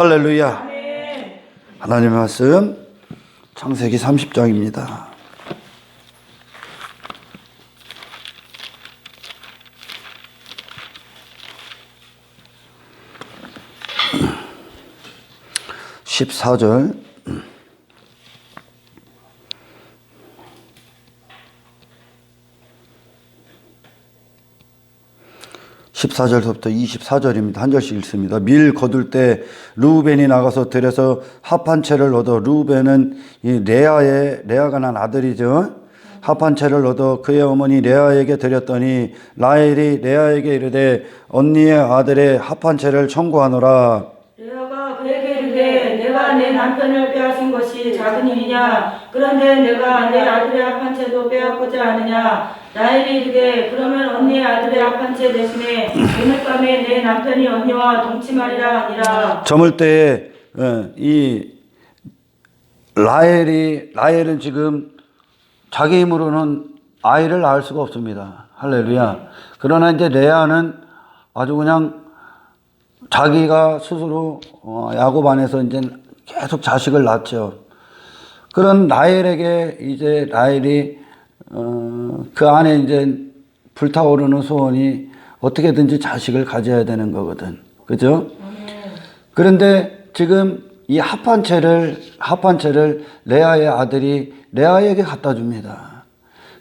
할렐루야. 아멘. 하나님의 말씀 창세기 30장입니다. (14절) 14절부터 24절입니다. 한 절씩 읽습니다. 밀 거둘 때 르우벤이 나가서 들에서 합한 채를 얻어, 르우벤은 이 레아가 난 아들이죠. 합한 채를 얻어 그의 어머니 레아에게 드렸더니 라헬이 레아에게 이르되 언니의 아들의 합한 채를 청구하노라. 레아가 그에게 이르되 내가 내 남편을 빼앗은 것이 작은 일이냐? 그런데 내가 내 아들의 합한 채도 빼앗고자 하느냐? 라헬이 이르되 그러면 언니의 아들의 합한 채 대신에 오늘 밤에 내 남편이 언니와 동침하리라 하니라. 저물 때에 이 라헬은 지금 자기 힘으로는 아이를 낳을 수가 없습니다. 할렐루야. 그러나 이제 레아는 아주 그냥 자기가 스스로 야곱 안에서 이제 계속 자식을 낳죠. 그런 라헬에게 이제 라헬이 그 안에 이제 불타오르는 소원이 어떻게든지 자식을 가져야 되는 거거든. 그죠? 그런데 지금 이 합한 채를 레아의 아들이 레아에게 갖다 줍니다.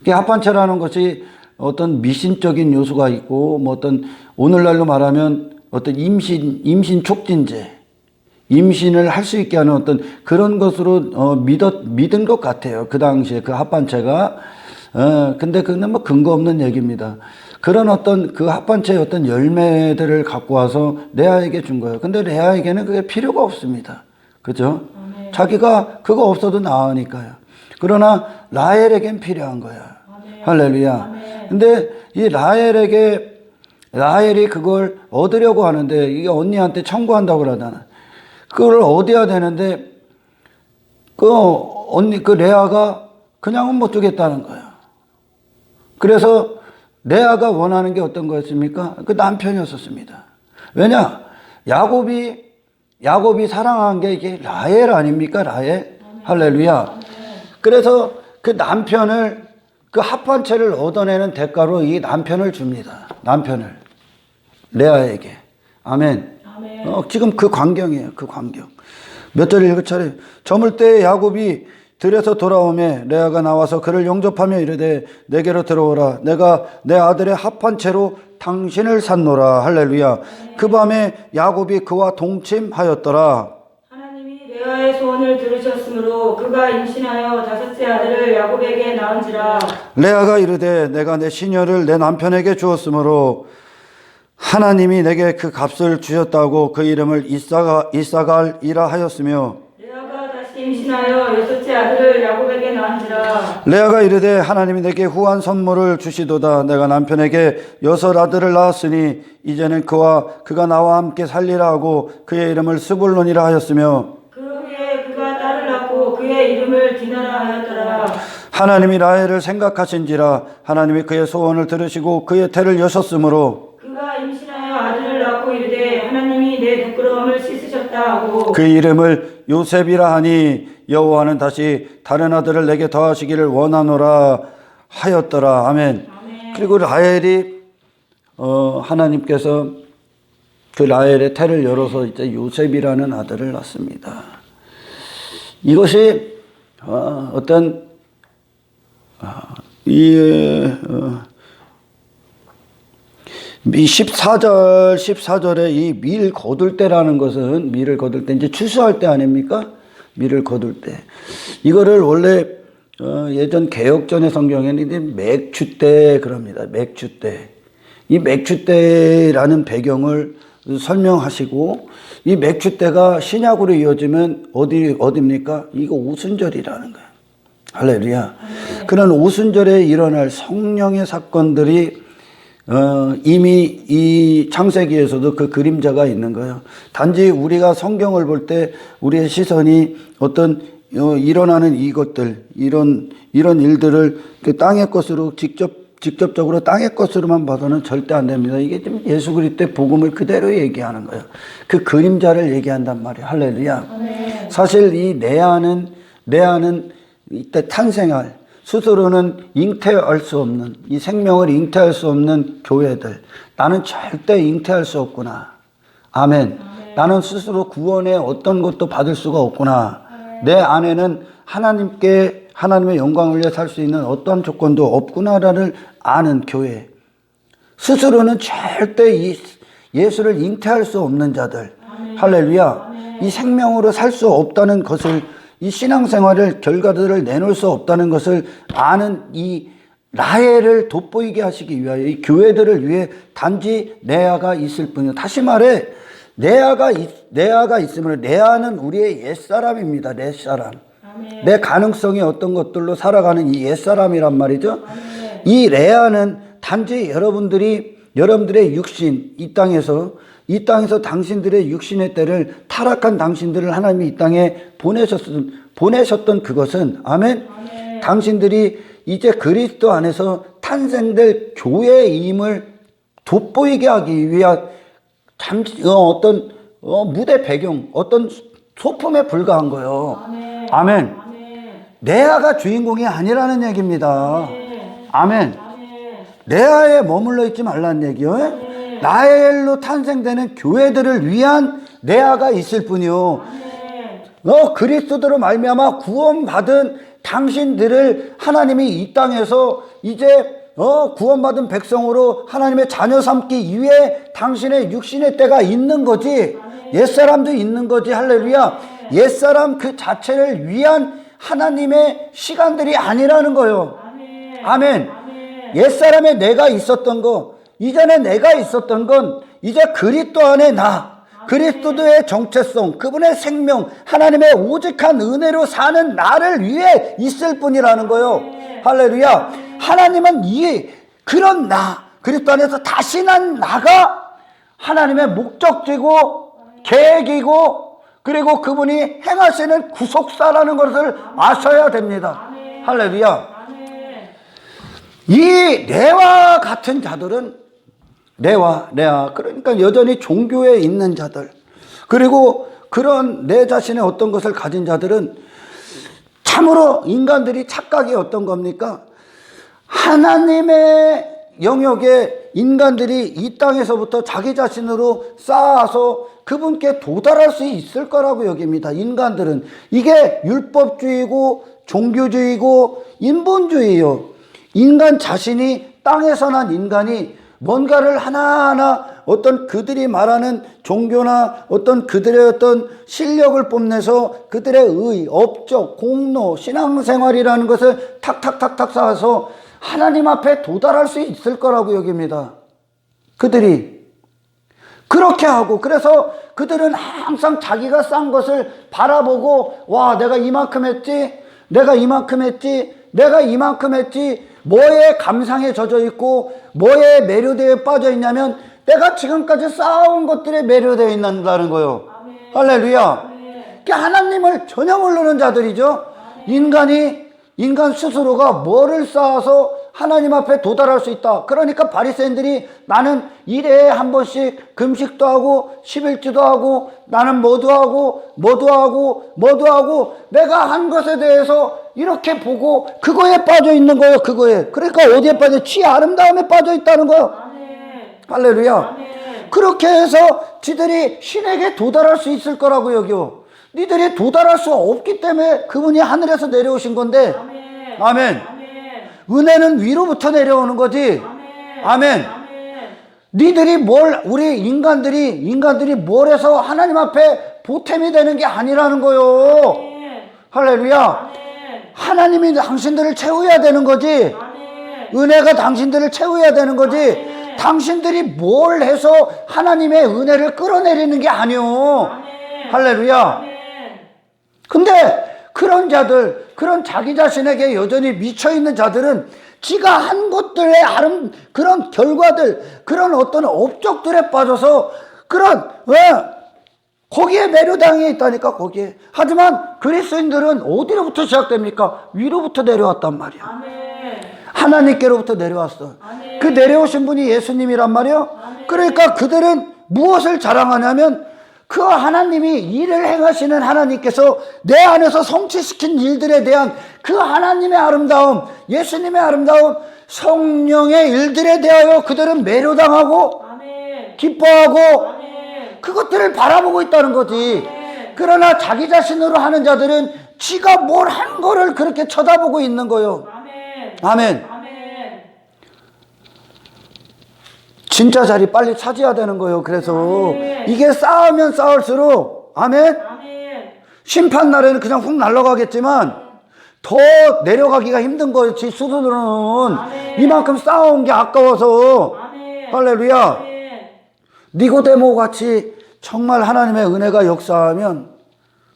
그 합한 채라는 것이 어떤 미신적인 요소가 있고, 뭐 어떤 오늘날로 말하면 어떤 임신 촉진제, 임신을 할 수 있게 하는 어떤 그런 것으로 믿은 것 같아요. 그 당시에 그 합반체가. 근데 그건 뭐 근거 없는 얘기입니다. 그런 어떤 그 합반체의 어떤 열매들을 갖고 와서 레아에게 준 거예요. 근데 레아에게는 그게 필요가 없습니다. 그죠? 자기가 그거 없어도 나으니까요. 그러나 라헬에겐 필요한 거야. 할렐루야. 근데 이 라헬이 그걸 얻으려고 하는데 이게 언니한테 청구한다고 그러잖아. 그걸 얻어야 되는데 그 레아가 그냥은 못 주겠다는 거야. 그래서 레아가 원하는 게 어떤 거였습니까? 그 남편이었었습니다. 왜냐? 야곱이 사랑한 게 이게 라헬 아닙니까? 라헬. 할렐루야. 그래서 그 남편을 그 합한 채를 얻어내는 대가로 이 남편을 줍니다. 남편을 레아에게. 아멘. 지금 그 광경이에요. 그 광경. 몇 절 읽을 차례. 저물 때 야곱이 들에서 돌아오매 레아가 나와서 그를 영접하며 이르되 내게로 들어오라. 내가 내 아들의 합한 채로 당신을 샀노라. 할렐루야. 그 밤에 야곱이 그와 동침하였더라. 하나님이 레아의 소원을 들으셨으므로 그가 임신하여 다섯째 아들을 야곱에게 낳은지라. 레아가 이르되 내가 내 시녀를 내 남편에게 주었으므로 하나님이 내게 그 값을 주셨다고 그 이름을 이사갈이라 하였으며, 레아가 다시 임신하여 여섯째 아들을 야곱에게 낳은지라. 레아가 이르되 하나님이 내게 후한 선물을 주시도다. 내가 남편에게 6 아들을 낳았으니 이제는 그가 나와 함께 살리라 하고 그의 이름을 스불론이라 하였으며, 그 후에 그가 딸을 낳고 그의 이름을 디나라 하였더라. 하나님이 라헬을 생각하신지라 하나님이 그의 소원을 들으시고 그의 태를 여셨으므로 그가 임신하여 아들을 낳고 이르되 하나님이 내 부끄러움을 씻으셨다 하고 그 이름을 요셉이라 하니 여호와는 다시 다른 아들을 내게 더하시기를 원하노라 하였더라. 아멘. 그리고 라헬이 하나님께서 그 라헬의 태를 열어서 이제 요셉이라는 아들을 낳습니다. 이것이 이 14절에 이 밀 거둘 때라는 것은 밀을 거둘 때 이제 추수할 때 아닙니까? 밀을 거둘 때. 이거를 원래 예전 개혁전의 성경에는 맥주 때 그럽니다. 맥주 때. 이 맥주 때라는 배경을 설명하시고 이 맥주 때가 신약으로 이어지면 어디입니까? 이거 오순절이라는 거예요. 할렐루야. 그런 오순절에 일어날 성령의 사건들이 이미 이 창세기에서도 그 그림자가 있는 거예요. 단지 우리가 성경을 볼 때 우리의 시선이 어떤 일어나는 이것들, 이런 일들을 그 땅의 것으로 직접 직접적으로 땅의 것으로만 봐서는 절대 안 됩니다. 이게 지금 예수 그리스도의 복음을 그대로 얘기하는 거예요. 그 그림자를 얘기한단 말이에요. 할렐루야. 사실 이 내아는 이때 탄생할, 스스로는 잉태할 수 없는, 이 생명을 잉태할 수 없는 교회들, 나는 절대 잉태할 수 없구나. 아멘. 나는 스스로 구원의 어떤 것도 받을 수가 없구나. 내 안에는 하나님의 영광을 위해 살 수 있는 어떠한 조건도 없구나를 아는 교회. 스스로는 절대 예수를 잉태할 수 없는 자들. 할렐루야. 이 생명으로 살 수 없다는 것을, 이 신앙생활을 결과들을 내놓을 수 없다는 것을 아는 이 라헬을 돋보이게 하시기 위하여 이 교회들을 위해 단지 레아가 있을 뿐이요. 다시 말해 레아가 있으면, 레아는 우리의 옛사람입니다. 옛사람. 내 가능성이 어떤 것들로 살아가는 이 옛사람이란 말이죠. 이 레아는 단지 여러분들의 육신, 이 땅에서 당신들의 육신의 때를, 타락한 당신들을 하나님이 이 땅에 보내셨던 그것은, 아멘? 당신들이 이제 그리스도 안에서 탄생될 교회임을 돋보이게 하기 위한 어떤 무대 배경, 어떤 소품에 불과한 거예요. 아멘. 레아가 주인공이 아니라는 얘기입니다. 아멘. 레아에 머물러 있지 말라는 얘기요. 라헬로 탄생되는 교회들을 위한 레아가 있을 뿐이요. 그리스도로 말미암아 구원받은 당신들을 하나님이 이 땅에서 이제 구원받은 백성으로 하나님의 자녀 삼기 위해 당신의 육신의 때가 있는 거지. 옛사람도 있는 거지. 할렐루야. 옛사람 그 자체를 위한 하나님의 시간들이 아니라는 거예요. 아멘. 옛사람에 내가 있었던 거, 이전에 내가 있었던 건 이제 그리스도 안에 그리스도의 정체성, 그분의 생명, 하나님의 오직한 은혜로 사는 나를 위해 있을 뿐이라는 거예요. 할렐루야. 하나님은 그런 그리스도 안에서 다시 난 나가 하나님의 목적지고 계획이고, 그리고 그분이 행하시는 구속사라는 것을 아셔야 됩니다. 할렐루야. 이 레와 같은 자들은 레아, 그러니까 여전히 종교에 있는 자들, 그리고 그런 내 자신의 어떤 것을 가진 자들은 참으로 인간들이 착각이 어떤 겁니까? 하나님의 영역에 인간들이 이 땅에서부터 자기 자신으로 쌓아서 그분께 도달할 수 있을 거라고 여깁니다. 인간들은. 이게 율법주의고 종교주의고 인본주의예요. 인간 자신이, 땅에서 난 인간이 뭔가를 하나하나 어떤 그들이 말하는 종교나 어떤 그들의 어떤 실력을 뽐내서 그들의 업적, 공로, 신앙생활이라는 것을 탁탁탁탁 쌓아서 하나님 앞에 도달할 수 있을 거라고 여깁니다. 그들이 그렇게 하고, 그래서 그들은 항상 자기가 쌓은 것을 바라보고, 와, 내가 이만큼 했지, 뭐에 감상에 젖어 있고 뭐에 매료되어 빠져 있냐면 내가 지금까지 쌓아온 것들에 매료되어 있는다는 거예요. 할렐루야. 그러니까 하나님을 전혀 모르는 자들이죠. 인간 스스로가 뭐를 쌓아서 하나님 앞에 도달할 수 있다. 그러니까 바리새인들이 나는 일에 한 번씩 금식도 하고 11주도 하고 나는 뭐도 하고 내가 한 것에 대해서 이렇게 보고 그거에 빠져 있는 거예요. 그거에. 그러니까 어디에 빠져? 치 아름다움에 빠져 있다는 거예요. 할렐루야. 그렇게 해서 지들이 신에게 도달할 수 있을 거라고 여겨. 니들이 도달할 수 없기 때문에 그분이 하늘에서 내려오신 건데. 아멘. 은혜는 위로부터 내려오는 거지. 아멘. 니들이 우리 인간들이 뭘 해서 하나님 앞에 보탬이 되는 게 아니라는 거요. 할렐루야. 하나님이 당신들을 채워야 되는 거지. 은혜가 당신들을 채워야 되는 거지. 당신들이 뭘 해서 하나님의 은혜를 끌어내리는 게 아니요. 할렐루야. 근데 그런 자들, 그런 자기 자신에게 여전히 미쳐있는 자들은 지가 한 것들의 그런 결과들, 그런 어떤 업적들에 빠져서 거기에 매료당해 있다니까, 거기에. 하지만 그리스도인들은 어디로부터 시작됩니까? 위로부터 내려왔단 말이야. 하나님께로부터 내려왔어. 아멘. 그 내려오신 분이 예수님이란 말이요. 아멘. 그러니까 그들은 무엇을 자랑하냐면 그 하나님이 일을 행하시는 하나님께서 내 안에서 성취시킨 일들에 대한 그 하나님의 아름다움, 예수님의 아름다움, 성령의 일들에 대하여 그들은 매료당하고 아멘. 기뻐하고 아멘. 그것들을 바라보고 있다는 거지. 아멘. 그러나 자기 자신으로 하는 자들은 지가 뭘 한 거를 그렇게 쳐다보고 있는 거요. 아멘. 아멘. 아멘. 진짜 자리 빨리 차지해야 되는 거예요. 그래서 아멘. 이게 쌓으면 쌓을수록 아멘. 아멘. 심판 날에는 그냥 훅 날아가겠지만 더 내려가기가 힘든 거예요. 지 수도들은 아멘. 이만큼 쌓아온 게 아까워서. 아멘. 할렐루야. 아멘. 니고데모 같이 정말 하나님의 은혜가 역사하면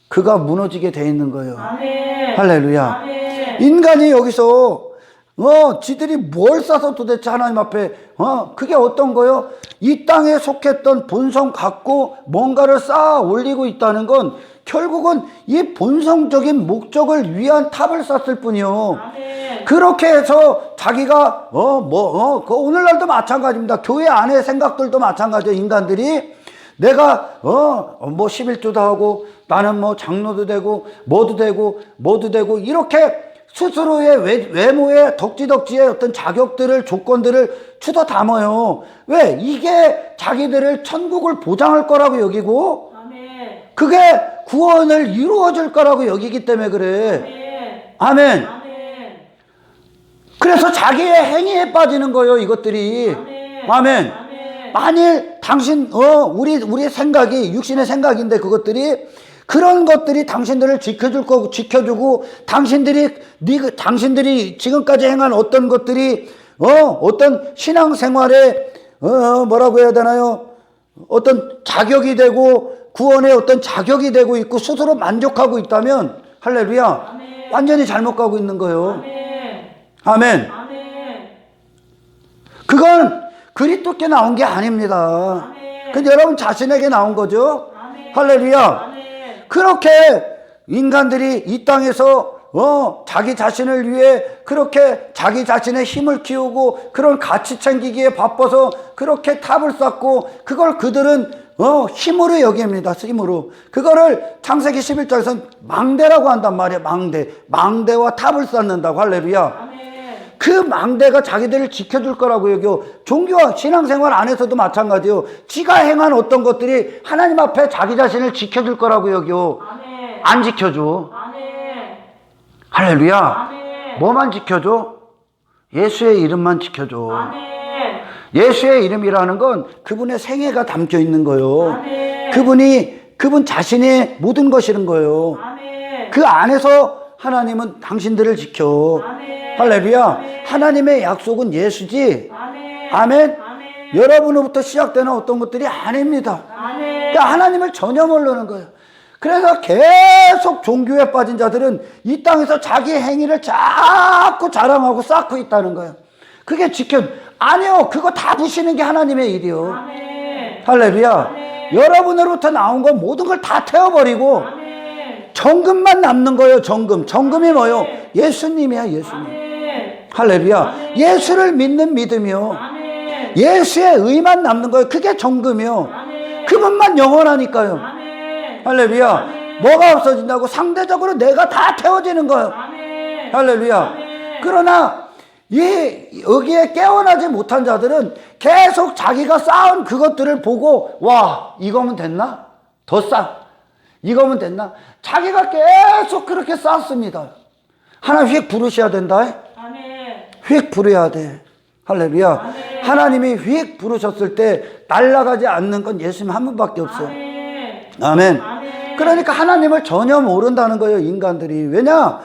그가 무너지게 돼 있는 거예요. 아멘. 할렐루야. 아멘. 인간이 여기서 지들이 뭘 싸서 도대체 하나님 앞에 그게 어떤 거요? 이 땅에 속했던 본성 갖고 뭔가를 쌓아 올리고 있다는 건 결국은 이 본성적인 목적을 위한 탑을 쌓을 뿐이요. 아멘. 그렇게 해서 자기가 그 오늘날도 마찬가지입니다. 교회 안의 생각들도 마찬가지예요. 인간들이 내가 뭐 11조도 하고 나는 뭐 장로도 되고 뭐도 되고 이렇게 스스로의 외모의 덕지덕지의 어떤 자격들을 조건들을 추더 담아요. 왜? 이게 자기들을 천국을 보장할 거라고 여기고 아멘. 그게 구원을 이루어줄 거라고 여기기 때문에 그래. 아멘. 아멘. 아멘. 그래서 자기의 행위에 빠지는 거예요, 이것들이. 아멘. 아멘. 아멘. 만일 당신 우리 생각이 육신의 생각인데 그것들이 그런 것들이 당신들을 지켜줄 거고 지켜주고 당신들이 지금까지 행한 어떤 것들이 어떤 신앙생활에 뭐라고 해야 되나요? 어떤 자격이 되고 구원의 어떤 자격이 되고 있고 스스로 만족하고 있다면 할렐루야. 아멘. 완전히 잘못 가고 있는 거예요. 아멘. 아멘. 아멘. 그건 그리스도께 나온 게 아닙니다. 아멘. 그건 여러분 자신에게 나온 거죠. 아멘. 할렐루야. 아멘. 그렇게 인간들이 이 땅에서 자기 자신을 위해 그렇게 자기 자신의 힘을 키우고 그런 가치 챙기기에 바빠서 그렇게 탑을 쌓고 그걸 그들은 힘으로 여깁니다. 힘으로. 그거를 창세기 11장에서는 망대라고 한단 말이에요. 망대와 탑을 쌓는다고. 할렐루야. 아멘. 그 망대가 자기들을 지켜줄 거라고 여겨. 종교와 신앙생활 안에서도 마찬가지요. 지가 행한 어떤 것들이 하나님 앞에 자기 자신을 지켜줄 거라고 여겨. 아멘. 안 지켜줘. 아멘. 할렐루야. 아멘. 뭐만 지켜줘? 예수의 이름만 지켜줘. 아멘. 예수의 이름이라는 건 그분의 생애가 담겨 있는 거예요. 아멘. 그분 자신의 모든 것이는 거예요. 아멘. 그 안에서 하나님은 당신들을 지켜. 아멘. 할렐루야. 아멘. 하나님의 약속은 예수지. 아멘. 아멘. 아멘. 여러분으로부터 시작되는 어떤 것들이 아닙니다. 아멘. 그러니까 하나님을 전혀 모르는 거예요. 그래서 계속 종교에 빠진 자들은 이 땅에서 자기 행위를 자꾸 자랑하고 쌓고 있다는 거예요. 그게 아니요. 그거 다 부시는 게 하나님의 일이요. 아멘. 할렐루야. 아멘. 여러분으로부터 나온 건 모든 걸 다 태워버리고 아멘. 정금만 남는 거예요. 정금이 뭐요? 예수님이야. 예수님. 아멘. 할렐루야. 아멘. 예수를 믿는 믿음이요. 아멘. 예수의 의만 남는 거예요. 그게 정금이요. 아멘. 그분만 영원하니까요. 아멘. 할렐루야. 아멘. 뭐가 없어진다고? 상대적으로 내가 다 태워지는 거예요. 아멘. 할렐루야. 아멘. 그러나 여기에 깨어나지 못한 자들은 계속 자기가 쌓은 그것들을 보고 와, 이거면 됐나? 더 쌓. 이거면 됐나? 자기가 계속 그렇게 쌓습니다. 하나님 휙 부르셔야 된다. 아멘. 휙 부르야 돼. 할렐루야. 아멘. 하나님이 휙 부르셨을 때 날아가지 않는 건 예수님 한 분밖에 없어요. 아멘. 아멘. 아멘. 그러니까 하나님을 전혀 모른다는 거예요, 인간들이. 왜냐?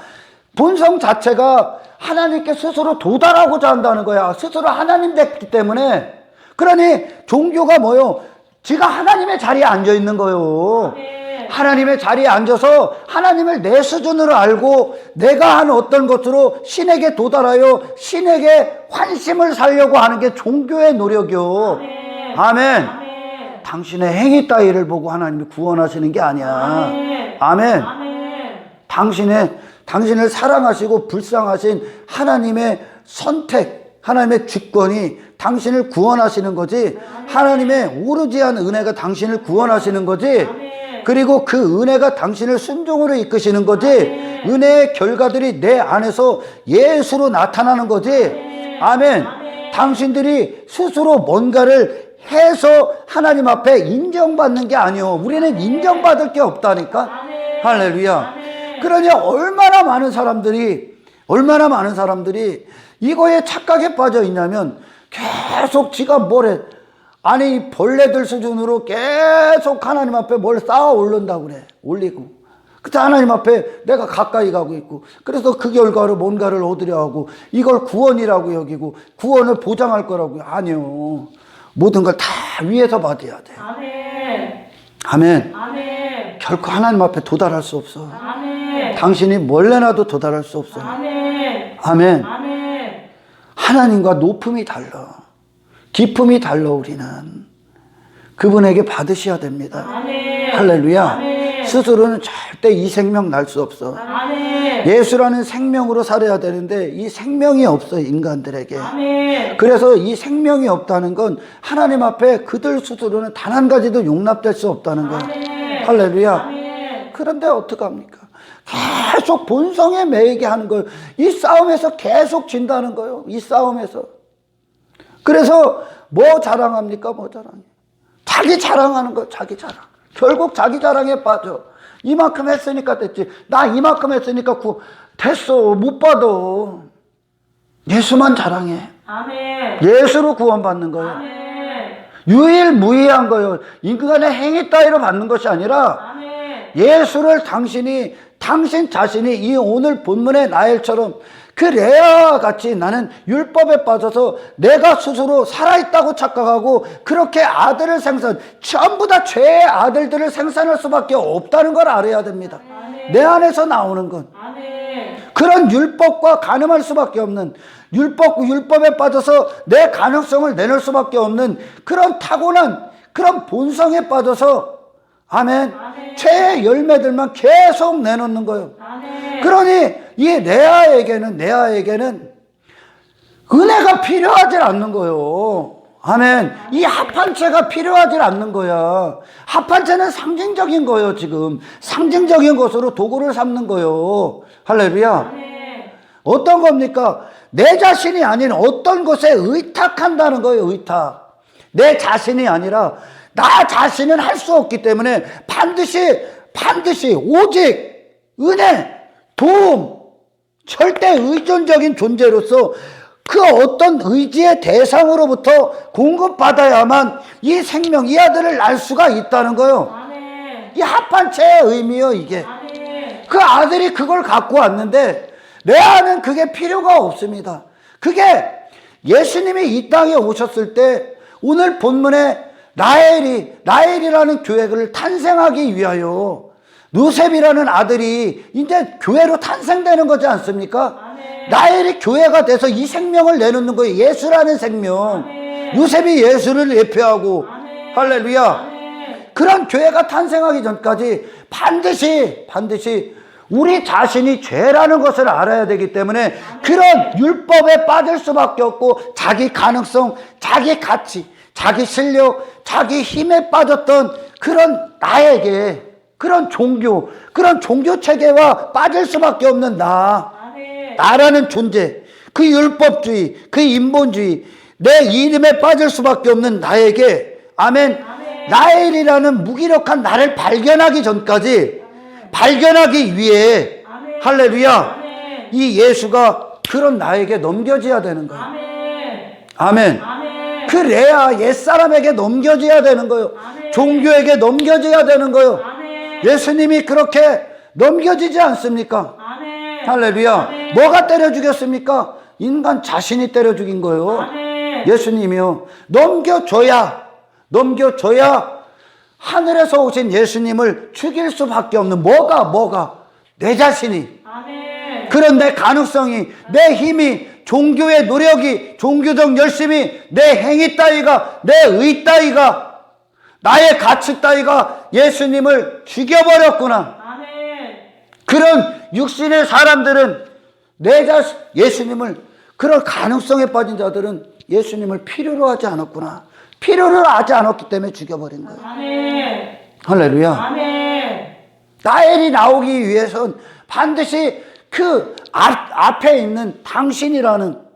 본성 자체가 하나님께 스스로 도달하고자 한다는 거야. 스스로 하나님 됐기 때문에. 그러니 종교가 뭐요? 지가 하나님의 자리에 앉아 있는 거예요. 아멘. 하나님의 자리에 앉아서 하나님을 내 수준으로 알고 내가 한 어떤 것으로 신에게 도달하여 신에게 환심을 살려고 하는 게 종교의 노력이요. 아멘. 아멘. 아멘. 당신의 행위 따위를 보고 하나님이 구원하시는 게 아니야. 아멘. 아멘. 아멘. 당신의 당신을 사랑하시고 불쌍하신 하나님의 선택, 하나님의 주권이 당신을 구원하시는 거지. 하나님의 오르지한 은혜가 당신을 구원하시는 거지. 그리고 그 은혜가 당신을 순종으로 이끄시는 거지. 은혜의 결과들이 내 안에서 예수로 나타나는 거지. 아멘. 당신들이 스스로 뭔가를 해서 하나님 앞에 인정받는 게 아니요. 우리는 인정받을 게 없다니까. 할렐루야. 그러니 얼마나 많은 사람들이 이거에 착각에 빠져 있냐면 계속 지가 뭐래. 아니 벌레들 수준으로 계속 하나님 앞에 뭘 쌓아 올린다고 그래. 올리고. 그때 하나님 앞에 내가 가까이 가고 있고, 그래서 그 결과로 뭔가를 얻으려 하고 이걸 구원이라고 여기고 구원을 보장할 거라고. 아니요. 모든 걸 다 위에서 받아야 돼. 아멘. 결코 하나님 앞에 도달할 수 없어. 당신이 뭘 내놔도 도달할 수 없어. 아멘. 하나님과 높음이 달라. 기쁨이 달라. 우리는 그분에게 받으셔야 됩니다. 할렐루야. 스스로는 절대 이 생명 날 수 없어. 예수라는 생명으로 살아야 되는데 이 생명이 없어, 인간들에게. 그래서 이 생명이 없다는 건 하나님 앞에 그들 스스로는 단 한 가지도 용납될 수 없다는 거예요. 할렐루야. 그런데 어떡합니까? 계속 본성에 매이게 하는 거예요. 이 싸움에서 계속 진다는 거예요. 이 싸움에서. 그래서 뭐 자랑합니까? 뭐 자랑해? 자기 자랑하는 거예요. 자기 자랑. 결국 자기 자랑에 빠져. 이만큼 했으니까 됐지. 나 이만큼 했으니까 됐어. 못 받아. 예수만 자랑해. 예수로 구원받는 거예요. 유일무이한 거예요. 인간의 행위 따위로 받는 것이 아니라 예수를 당신 자신이 이 오늘 본문의 나엘처럼 그 레아와 같이 나는 율법에 빠져서 내가 스스로 살아있다고 착각하고 그렇게 아들을 전부 다 죄의 아들들을 생산할 수밖에 없다는 걸 알아야 됩니다. 내 안에서 나오는 건 그런 율법과 가늠할 수밖에 없는, 율법에 빠져서 내 가능성을 내놓을 수밖에 없는 그런 타고난 그런 본성에 빠져서 아멘. 죄의 열매들만 계속 내놓는 거예요. 그러니 이 레아에게는 은혜가 필요하지 않는 거예요. 아멘. 이 합한채가 필요하지 않는 거야. 합한채는 상징적인 거예요. 지금 상징적인 것으로 도구를 삼는 거예요. 할렐루야. 어떤 겁니까? 내 자신이 아닌 어떤 것에 의탁한다는 거예요. 의탁. 내 자신이 아니라 나 자신은 할 수 없기 때문에 반드시 오직 은혜, 도움, 절대 의존적인 존재로서 그 어떤 의지의 대상으로부터 공급받아야만 이 생명, 이 아들을 낳을 수가 있다는 거예요. 이 합한체의 의미요, 이게. 그 아들이 그걸 갖고 왔는데 레아는 그게 필요가 없습니다. 그게 예수님이 이 땅에 오셨을 때 오늘 본문에 나엘이라는 교회를 탄생하기 위하여 요셉이라는 아들이 이제 교회로 탄생되는 거지 않습니까? 나엘이 교회가 돼서 이 생명을 내놓는 거예요. 예수라는 생명. 요셉이 예수를 예표하고 할렐루야. 그런 교회가 탄생하기 전까지 반드시 우리 자신이 죄라는 것을 알아야 되기 때문에 그런 율법에 빠질 수밖에 없고 자기 가능성, 자기 가치, 자기 실력, 자기 힘에 빠졌던 그런 나에게 그런 종교 체계와 빠질 수밖에 없는 나라는 존재, 그 율법주의, 그 인본주의, 내 이름에 빠질 수밖에 없는 나에게 아멘. 나엘이라는 무기력한 나를 발견하기 전까지 발견하기 위해 할렐루야 이 예수가 그런 나에게 넘겨져야 되는 거예요. 아멘. 그 레아 옛사람에게 넘겨져야 되는 거예요. 종교에게 넘겨져야 되는 거예요. 예수님이 그렇게 넘겨지지 않습니까? 할렐루야. 뭐가 때려 죽였습니까? 인간 자신이 때려 죽인 거예요. 예수님이요. 넘겨줘야 하늘에서 오신 예수님을 죽일 수밖에 없는 뭐가 내 자신이 그런 내 가능성이, 내 힘이, 종교의 노력이, 종교적 열심이, 내 행위 따위가, 내 의 따위가, 나의 가치 따위가 예수님을 죽여버렸구나. 그런 육신의 사람들은 예수님을, 그런 가능성에 빠진 자들은 예수님을 필요로 하지 않았구나. 필요로 하지 않았기 때문에 죽여버린 거예요. 아멘. 할렐루야. 아멘. 라헬이 나오기 위해선 반드시 그 앞에 있는 당신이라는,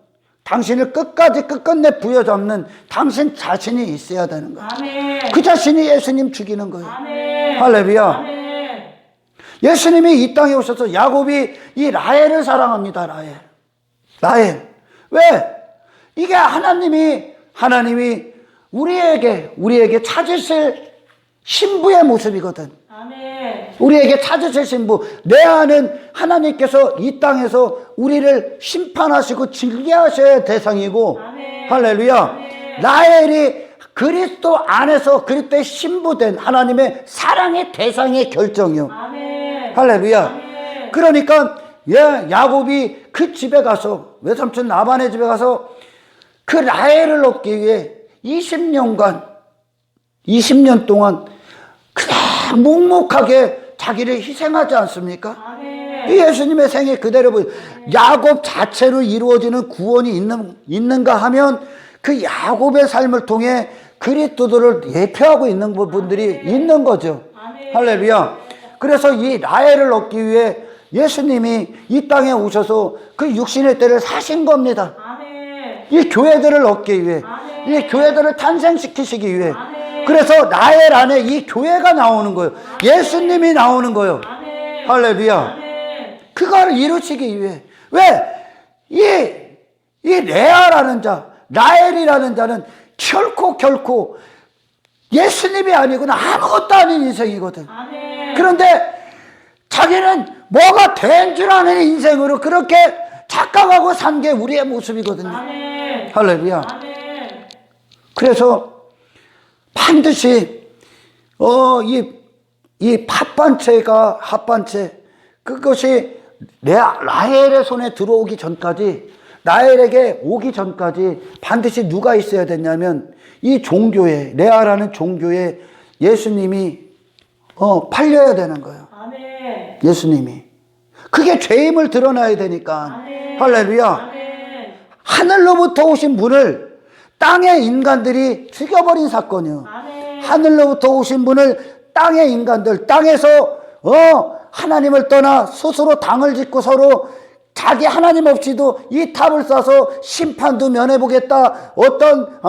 당신을 끝끝내 부여잡는 당신 자신이 있어야 되는 거예요. 아멘. 그 자신이 예수님 죽이는 거예요. 아멘. 할렐루야. 아멘. 예수님이 이 땅에 오셔서 야곱이 이 라헬을 사랑합니다. 라헬. 왜? 이게 하나님이 우리에게 찾으실 신부의 모습이거든. 아멘. 우리에게 찾으실 신부. 레아는 하나님께서 이 땅에서 우리를 심판하시고 징계하셔야 할 대상이고, 아멘. 할렐루야. 아멘. 라헬이 그리스도 안에서 그리스도의 신부된 하나님의 사랑의 대상의 결정이요. 아멘. 할렐루야. 아멘. 그러니까 야곱이 그 집에 가서, 외삼촌 라반의 집에 가서 그 라헬을 얻기 위해 20년 동안 그냥 묵묵하게 자기를 희생하지 않습니까? 아멘. 이 예수님의 생애 그대로 보여. 야곱 자체로 이루어지는 구원이 있는가 하면 그 야곱의 삶을 통해 그리스도를 예표하고 있는 분들이 있는 거죠. 아멘. 할렐루야. 그래서 이 라헬을 얻기 위해 예수님이 이 땅에 오셔서 그 육신의 때를 사신 겁니다. 아멘. 이 교회들을 얻기 위해, 아멘. 이 교회들을 탄생시키시기 위해. 아멘. 그래서 라헬 안에 이 교회가 나오는 거예요. 예수님이 나오는 거예요. 아멘. 할렐루야. 아멘. 그거를 이루시기 위해. 왜? 이 레아라는 자, 라헬이라는 자는 결코 예수님이 아니구나, 아무것도 아닌 인생이거든. 아멘. 그런데 자기는 뭐가 된 줄 아는 인생으로 그렇게 착각하고 산 게 우리의 모습이거든요. 아멘. 할렐루야. 아멘. 그래서 반드시 이 합반체 그것이 라헬의 손에 들어오기 전까지, 라헬에게 오기 전까지 반드시 누가 있어야 됐냐면 이 종교에, 레아라는 종교에 예수님이 팔려야 되는 거예요. 아멘. 예수님이. 그게 죄임을 드러나야 되니까. 아멘. 할렐루야. 아멘. 하늘로부터 오신 분을 땅의 인간들이 죽여버린 사건이요. 아멘. 하늘로부터 오신 분을 땅의 인간들, 땅에서 하나님을 떠나 스스로 당을 짓고 서로 자기 하나님 없이도 이 탑을 쌓아서 심판도 면해보겠다, 어떤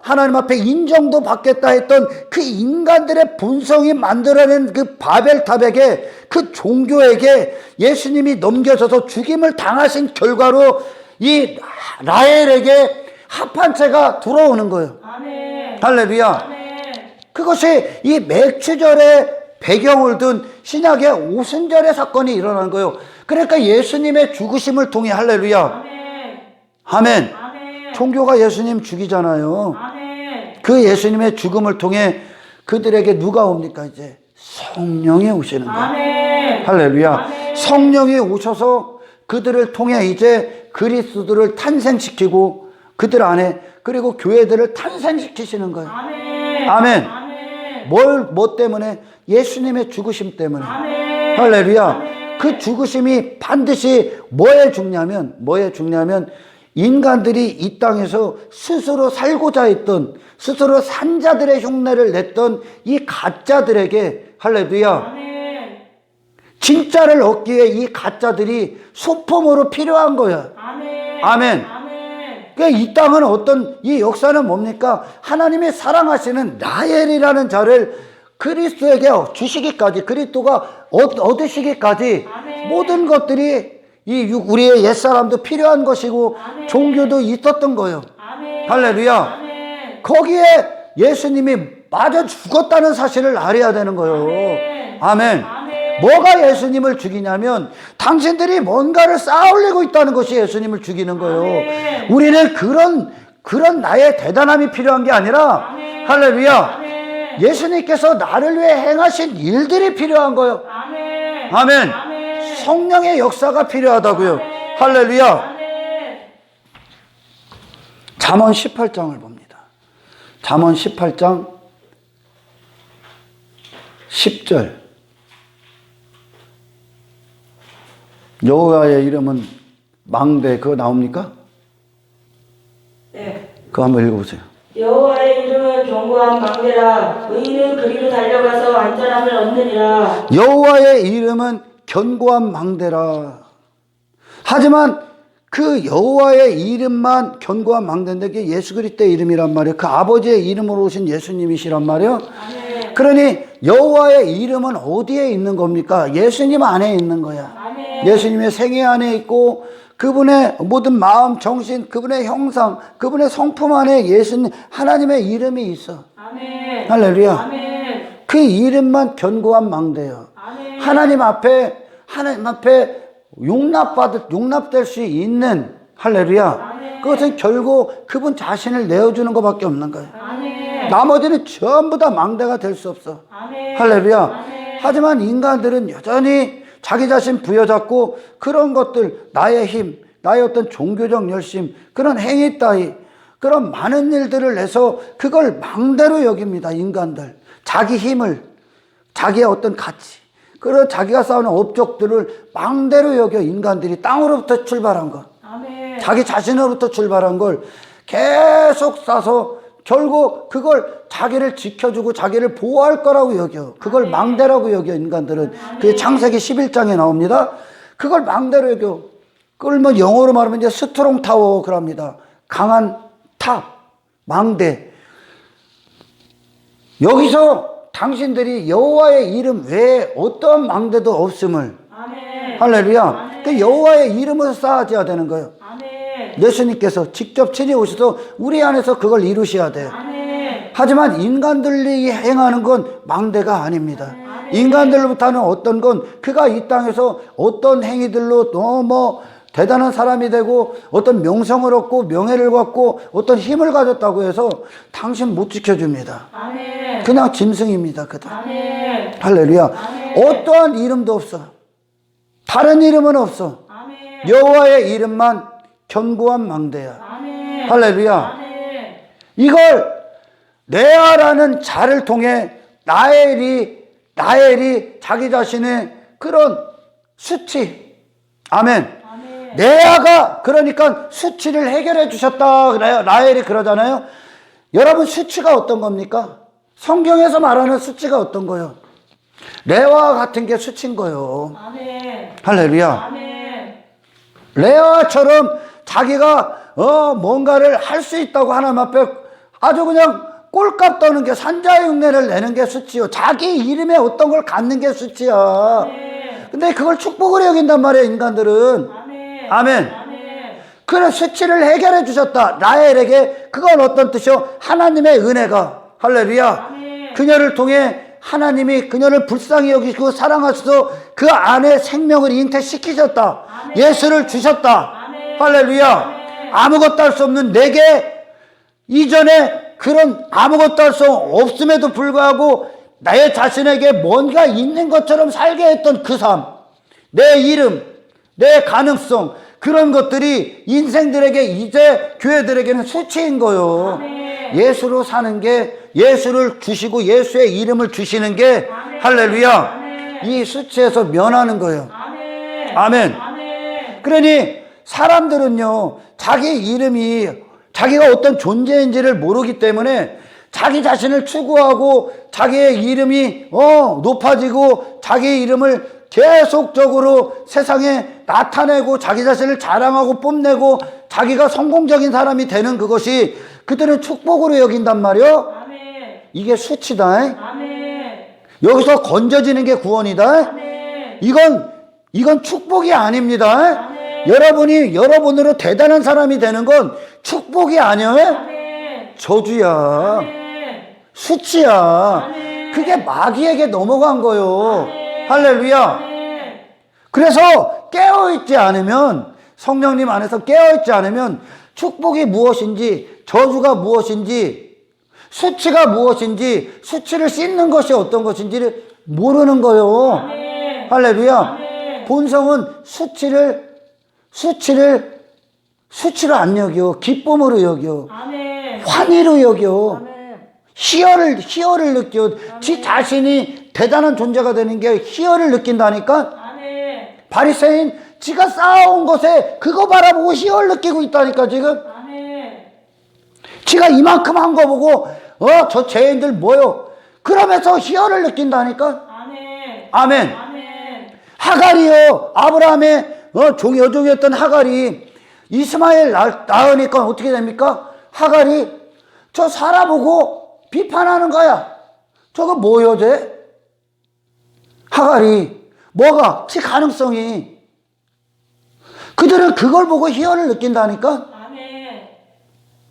하나님 앞에 인정도 받겠다 했던 그 인간들의 본성이 만들어낸 그 바벨탑에게, 그 종교에게 예수님이 넘겨져서 죽임을 당하신 결과로 이 라헬에게 합한체가 들어오는 거예요. 아멘. 할렐루야. 아멘. 그것이 이 맥추절의 배경을 둔 신약의 오순절의 사건이 일어난 거예요. 그러니까 예수님의 죽으심을 통해, 할렐루야. 아멘. 아멘. 아멘. 종교가 예수님 죽이잖아요. 아멘. 그 예수님의 죽음을 통해 그들에게 누가 옵니까? 이제 성령이 오시는 거예요. 아멘. 할렐루야. 아멘. 성령이 오셔서 그들을 통해 이제 그리스도를 탄생시키고 그들 안에, 그리고 교회들을 탄생시키시는 거예요. 아멘. 아멘. 아멘. 뭐 때문에? 예수님의 죽으심 때문에. 아멘. 할렐루야. 아멘. 그 죽으심이 반드시 뭐에 죽냐면 인간들이 이 땅에서 스스로 살고자 했던, 스스로 산자들의 흉내를 냈던 이 가짜들에게, 할렐루야, 아멘. 진짜를 얻기 위해 이 가짜들이 소품으로 필요한 거야. 아멘. 아멘. 그러니까 이 땅은 이 역사는 뭡니까? 하나님이 사랑하시는 라헬이라는 자를 그리스도에게 주시기까지, 그리스도가 얻으시기까지 아멘. 모든 것들이 우리의 옛사람도 필요한 것이고 아멘. 종교도 있었던 거예요. 아멘. 할렐루야. 아멘. 거기에 예수님이 마저 죽었다는 사실을 알아야 되는 거예요. 아멘. 아멘. 아멘. 뭐가 예수님을 죽이냐면 당신들이 뭔가를 쌓아올리고 있다는 것이 예수님을 죽이는 거예요. 아멘. 우리는 그런 나의 대단함이 필요한 게 아니라, 아멘. 할렐루야, 아멘. 예수님께서 나를 위해 행하신 일들이 필요한 거예요. 아멘. 아멘. 아멘. 성령의 역사가 필요하다고요. 아멘. 할렐루야. 아멘. 잠언 18장을 봅니다. 잠언 18장 10절. 여호와의 이름은 망대, 그거 나옵니까? 네. 그거 한번 읽어보세요. 여호와의 이름은 견고한 망대라. 의인은 그리로 달려가서 안전함을 얻느니라. 여호와의 이름은 견고한 망대라. 하지만 그 여호와의 이름만 견고한 망대인데 그게 예수 그리스도의 이름이란 말이에요. 그 아버지의 이름으로 오신 예수님이시란 말이에요. 아멘. 그러니 여호와의 이름은 어디에 있는 겁니까? 예수님 안에 있는 거야. 아멘. 예수님의 생애 안에 있고 그분의 모든 마음, 정신, 그분의 형상, 그분의 성품 안에 예수님 하나님의 이름이 있어. 아멘. 할렐루야. 아멘. 그 이름만 견고한 망대예요. 아멘. 하나님 앞에 용납될 수 있는, 할렐루야. 아멘. 그것은 결국 그분 자신을 내어주는 것밖에 없는 거예요. 아멘. 나머지는 전부 다 망대가 될 수 없어. 아멘. 할렐루야. 아멘. 하지만 인간들은 여전히 자기 자신 부여잡고 그런 것들, 나의 힘, 나의 어떤 종교적 열심, 그런 행위 따위, 그런 많은 일들을 내서 그걸 망대로 여깁니다. 인간들. 자기 힘을, 자기의 어떤 가치, 그런 자기가 쌓아놓은 업적들을 망대로 여겨. 인간들이 땅으로부터 출발한 것, 아멘. 자기 자신으로부터 출발한 걸 계속 쌓아서 결국 그걸 자기를 지켜주고 자기를 보호할 거라고 여겨. 그걸 망대라고 여겨. 인간들은. 그게 창세기 11장에 나옵니다. 그걸 망대로 여겨. 그걸 뭐 영어로 말하면 이제 스트롱 타워 그럽니다. 강한 탑, 망대. 여기서 당신들이 여호와의 이름 외에 어떤 망대도 없음을, 아멘. 할렐루야. 아멘. 그 여호와의 이름을 쌓아줘야 되는 거예요. 아멘. 예수님께서 직접 친히 오셔서 우리 안에서 그걸 이루셔야 돼요. 아멘. 하지만 인간들이 행하는 건 망대가 아닙니다. 아멘. 인간들로부터 하는 어떤 건 그가 이 땅에서 어떤 행위들로 너무 대단한 사람이 되고 어떤 명성을 얻고 명예를 갖고 어떤 힘을 가졌다고 해서 당신 못 지켜줍니다. 아멘. 그냥 짐승입니다. 그다. 아멘. 할렐루야. 아멘. 어떠한 이름도 없어. 다른 이름은 없어. 아멘. 여호와의 이름만 견고한 망대야. 아멘. 할렐루야. 아멘. 이걸 레아라는 자를 통해 라헬이 자기 자신의 그런 수치, 아멘. 아멘. 레아가 그러니까 수치를 해결해 주셨다. 라헬이 그러잖아요. 여러분, 수치가 어떤 겁니까? 성경에서 말하는 수치가 어떤 거예요? 레아와 같은 게 수치인 거예요. 아멘. 할렐루야. 아멘. 레아처럼 자기가 뭔가를 할 수 있다고 하나님 앞에 아주 그냥 꼴값 떠는 게, 산자의 흉내를 내는 게 수치요. 자기 이름에 어떤 걸 갖는 게 수치야. 아멘. 근데 그걸 축복으로 여긴단 말이에요, 인간들은. 아멘. 아멘. 아멘. 그런 수치를 해결해 주셨다. 라헬에게. 그건 어떤 뜻이요? 하나님의 은혜가, 할렐루야. 아멘. 그녀를 통해 하나님이 그녀를 불쌍히 여기시고 사랑하셔서 그 안에 생명을 잉태시키셨다. 아멘. 예수를 주셨다. 아멘. 할렐루야. 아멘. 아무것도 할 수 없는 내게 이전에 그런 아무것도 할 수 없음에도 불구하고 나의 자신에게 뭔가 있는 것처럼 살게 했던 그 삶, 내 이름, 내 가능성, 그런 것들이 인생들에게, 이제 교회들에게는 수치인 거요. 아멘. 예수로 사는 게, 예수를 주시고 예수의 이름을 주시는 게, 아멘. 할렐루야. 아멘. 이 수치에서 면하는 거예요. 아멘. 아멘. 아멘. 그러니 사람들은요, 자기 이름이 자기가 어떤 존재인지를 모르기 때문에 자기 자신을 추구하고 자기의 이름이 높아지고 자기의 이름을 계속적으로 세상에 나타내고 자기 자신을 자랑하고 뽐내고 자기가 성공적인 사람이 되는 그것이 그들은 축복으로 여긴단 말이요. 아멘. 이게 수치다. 아멘. 여기서 건져지는 게 구원이다. 아멘. 이건 축복이 아닙니다. 아멘. 여러분이 여러분으로 대단한 사람이 되는 건 축복이 아니에요. 아멘. 저주야. 아멘. 수치야. 아멘. 그게 마귀에게 넘어간 거요. 아멘. 할렐루야. 아멘. 그래서 깨어있지 않으면, 성령님 안에서 깨어있지 않으면 축복이 무엇인지, 저주가 무엇인지, 수치가 무엇인지, 수치를 씻는 것이 어떤 것인지를 모르는 거요. 아멘. 할렐루야. 아멘. 본성은 수치를 안 여겨. 기쁨으로 여겨. 아멘. 환희로 여겨. 아멘. 희열을 느껴. 지 자신이 대단한 존재가 되는 게 희열을 느낀다니까. 아멘. 바리새인 지가 쌓아온 것에 그거 바라보고 희열 느끼고 있다니까 지금. 아멘. 지가 이만큼 한 거 보고 저 죄인들 뭐요? 그러면서 희열을 느낀다니까. 아멘. 아멘. 아멘. 하갈이요, 아브라함의 여종이었던 하갈이 이스마엘 낳으니까 어떻게 됩니까? 하갈이 저 사라 보고 비판하는 거야. 저거 뭐요, 쟤? 하갈이 뭐가? 지 가능성이. 그들은 그걸 보고 희열을 느낀다니까. 아멘.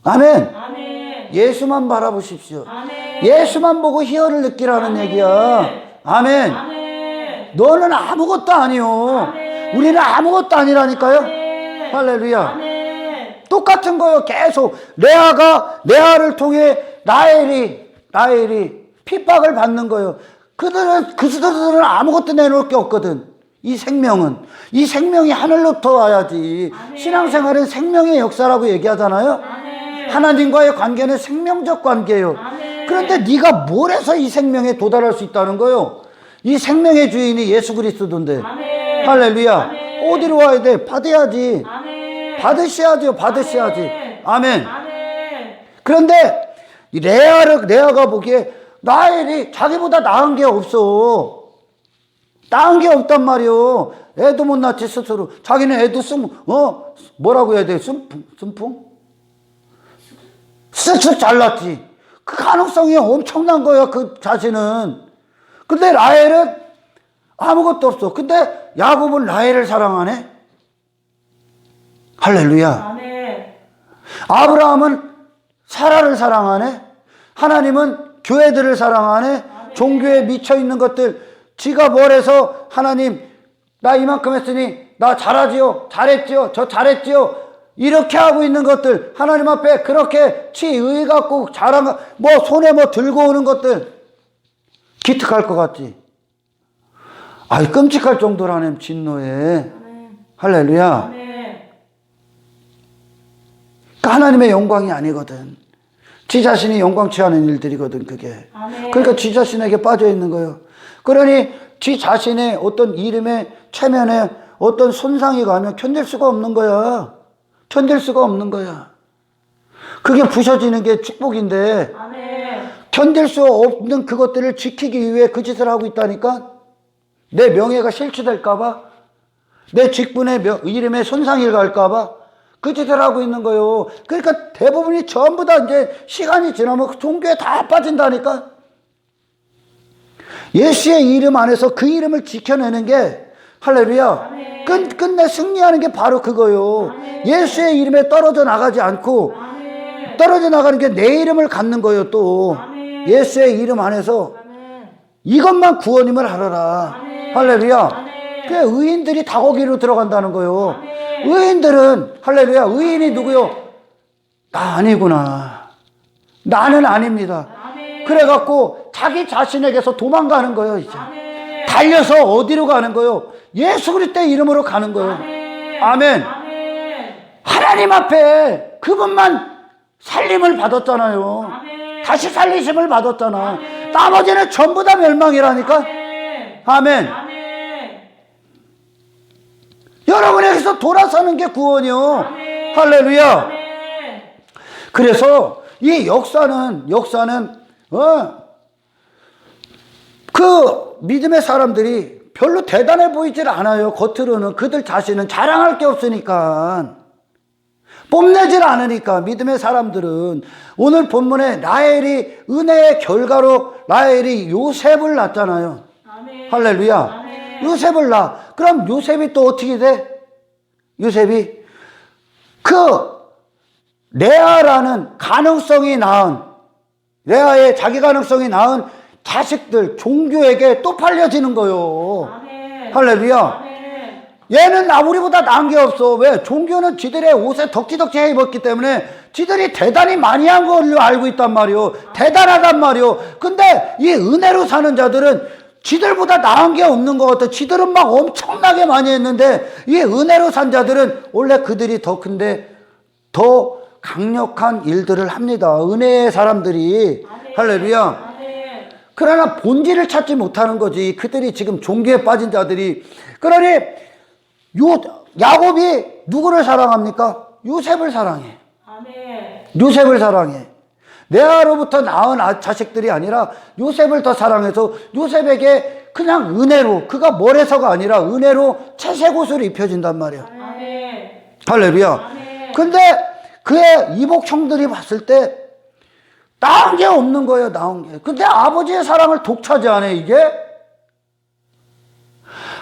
아멘. 아멘. 예수만 바라보십시오. 아멘. 예수만 보고 희열을 느끼라는 아멘. 얘기야. 아멘. 아멘. 너는 아무것도 아니요. 아멘. 우리는 아무것도 아니라니까요. 아멘. 할렐루야. 아멘. 똑같은 거요. 계속 레아를 통해 라헬이 핍박을 받는 거예요. 그들은 아무것도 내놓을 게 없거든. 이 생명이 하늘로부터 와야지. 아멘. 신앙생활은 생명의 역사라고 얘기하잖아요. 아멘. 하나님과의 관계는 생명적 관계예요. 아멘. 그런데 네가 뭘 해서 이 생명에 도달할 수 있다는 거예요? 이 생명의 주인이 예수 그리스도인데. 아멘. 할렐루야. 아멘. 어디로 와야 돼? 받아야지. 아멘. 받으셔야죠. 아멘. 아멘. 아멘. 그런데 이 레아가 보기에 라헬이 자기보다 나은 게 없어. 나은 게 없단 말이요. 애도 못 낳지 스스로. 자기는 애도 뭐라고 해야 돼? 순풍? 쓱쓱 잘났지. 그 가능성이 엄청난 거야, 그 자신은. 근데 라헬은 아무것도 없어. 근데 야곱은 라헬을 사랑하네? 할렐루야. 아멘. 아브라함은 사라를 사랑하네? 하나님은 교회들을 사랑하네? 종교에 미쳐있는 것들, 지가 뭘 해서 하나님, 나 이만큼 했으니 나 잘하지요? 잘했지요? 저 잘했지요? 이렇게 하고 있는 것들, 하나님 앞에 그렇게 치의 갖고 잘한 거, 손에 들고 오는 것들, 기특할 것 같지? 아이, 끔찍할 정도라는 진노에. 할렐루야. 아멘. 그러니까 하나님의 영광이 아니거든. 지 자신이 영광 취하는 일들이거든, 그게. 아멘. 그러니까 지 자신에게 빠져 있는 거예요. 그러니 지 자신의 어떤 이름의 체면에 어떤 손상이 가면 견딜 수가 없는 거야. 견딜 수가 없는 거야. 그게 부셔지는 게 축복인데, 아멘. 견딜 수 없는 그것들을 지키기 위해 그 짓을 하고 있다니까? 내 명예가 실추될까봐? 내 직분의 이름에 손상이 갈까봐? 그 짓을 하고 있는 거예요. 그러니까 대부분이 전부 다 이제 시간이 지나면 종교에 다 빠진다니까? 예수의 이름 안에서 그 이름을 지켜내는 게, 할렐루야. 아멘. 끝내 승리하는 게 바로 그거예요. 아멘. 예수의 이름에 떨어져 나가지 않고, 아멘. 떨어져 나가는 게 내 이름을 갖는 거예요, 또. 아멘. 예수의 이름 안에서 아멘. 이것만 구원임을 알아라. 아멘. 할렐루야. 아멘. 그 의인들이 다 거기로 들어간다는 거예요. 아멘. 의인들은, 할렐루야, 의인이 누구요? 나 아니구나. 나는 아닙니다. 아멘. 그래갖고 자기 자신에게서 도망가는 거예요, 이제. 아멘. 달려서 어디로 가는 거예요? 예수 그리스도의 이름으로 가는 거예요. 아멘. 아멘. 아멘. 하나님 앞에 그분만 살림을 받았잖아요. 아멘. 다시 살리심을 받았잖아. 아멘. 나머지는 전부 다 멸망이라니까. 아멘. 아멘. 아멘. 여러분에게서 돌아서는 게 구원이요. 아멘. 할렐루야. 아멘. 그래서 이 역사는 그 믿음의 사람들이 별로 대단해 보이질 않아요. 겉으로는. 그들 자신은 자랑할 게 없으니까, 뽐내질 않으니까. 믿음의 사람들은 오늘 본문에 라헬이 은혜의 결과로 라헬이 요셉을 낳잖아요. 아멘. 할렐루야. 아멘. 요셉을 낳아. 그럼 요셉이 또 어떻게 돼? 요셉이 그 레아라는 가능성이 낳은, 레아의 자기 가능성이 낳은 자식들, 종교에게 또 팔려지는 거요. 아멘. 할렐루야. 아멘. 얘는 우리보다 나은 게 없어. 왜? 종교는 지들의 옷에 덕지덕지 해 입었기 때문에 지들이 대단히 많이 한 걸로 알고 있단 말이요. 대단하단 말이요. 근데 이 은혜로 사는 자들은 지들보다 나은 게 없는 것 같아. 지들은 막 엄청나게 많이 했는데, 이 은혜로 산 자들은 원래 그들이 더 큰데 더 강력한 일들을 합니다. 은혜의 사람들이. 아멘. 할렐루야. 아멘. 그러나 본질을 찾지 못하는 거지. 그들이 지금 종교에 빠진 자들이. 그러니 야곱이 누구를 사랑합니까? 요셉을 사랑해. 아멘. 요셉을 사랑해. 레아로부터 낳은 자식들이 아니라 요셉을 더 사랑해서 요셉에게 그냥 은혜로, 그가 뭘 해서가 아니라 은혜로 채색 옷을 입혀준단 말이야. 아멘. 할렐루야. 아멘. 근데 그의 이복 형들이 봤을 때 나온 게 없는 거예요, 나온 게. 근데 아버지의 사랑을 독차지하네, 이게.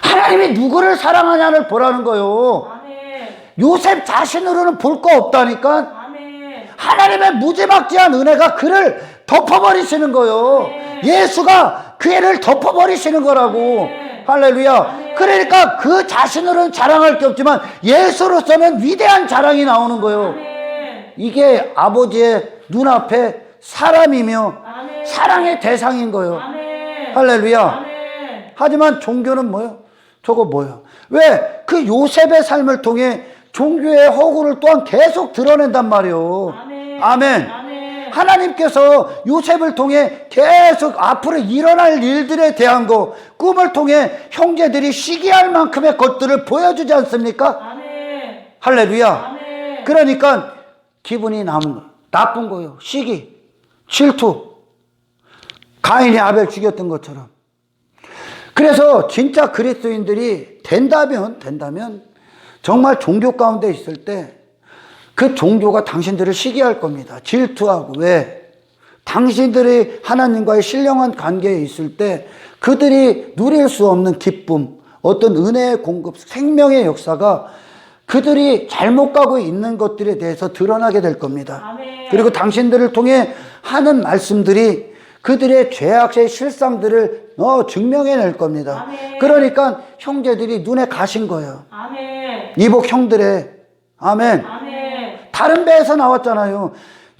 하나님이 누구를 사랑하냐를 보라는 거예요. 아멘. 요셉 자신으로는 볼 거 없다니까. 아멘. 하나님의 무지막지한 은혜가 그를 덮어버리시는 거예요. 예수가 그 애를 덮어버리시는 거라고. 할렐루야. 그러니까 그 자신으로는 자랑할 게 없지만 예수로서는 위대한 자랑이 나오는 거예요. 이게 아버지의 눈앞에 사람이며 사랑의 대상인 거예요. 할렐루야. 하지만 종교는 뭐예요? 저거 뭐예요? 왜? 그 요셉의 삶을 통해 종교의 허구를 또한 계속 드러낸단 말이에요. 아멘. 하나님께서 요셉을 통해 계속 앞으로 일어날 일들에 대한 거, 꿈을 통해 형제들이 시기할 만큼의 것들을 보여주지 않습니까? 할렐루야. 그러니까 기분이 나쁜 거예요. 시기, 질투. 가인이 아벨 죽였던 것처럼. 그래서 진짜 그리스도인들이 된다면 정말 종교 가운데 있을 때 그 종교가 당신들을 시기할 겁니다. 질투하고. 왜? 당신들이 하나님과의 신령한 관계에 있을 때 그들이 누릴 수 없는 기쁨, 어떤 은혜의 공급, 생명의 역사가 그들이 잘못 가고 있는 것들에 대해서 드러나게 될 겁니다. 아멘. 그리고 당신들을 통해 하는 말씀들이 그들의 죄악의 실상들을 증명해낼 겁니다. 아멘. 그러니까 형제들이 눈에 가신 거예요. 아멘. 이복 형들의. 아멘. 아멘. 다른 배에서 나왔잖아요.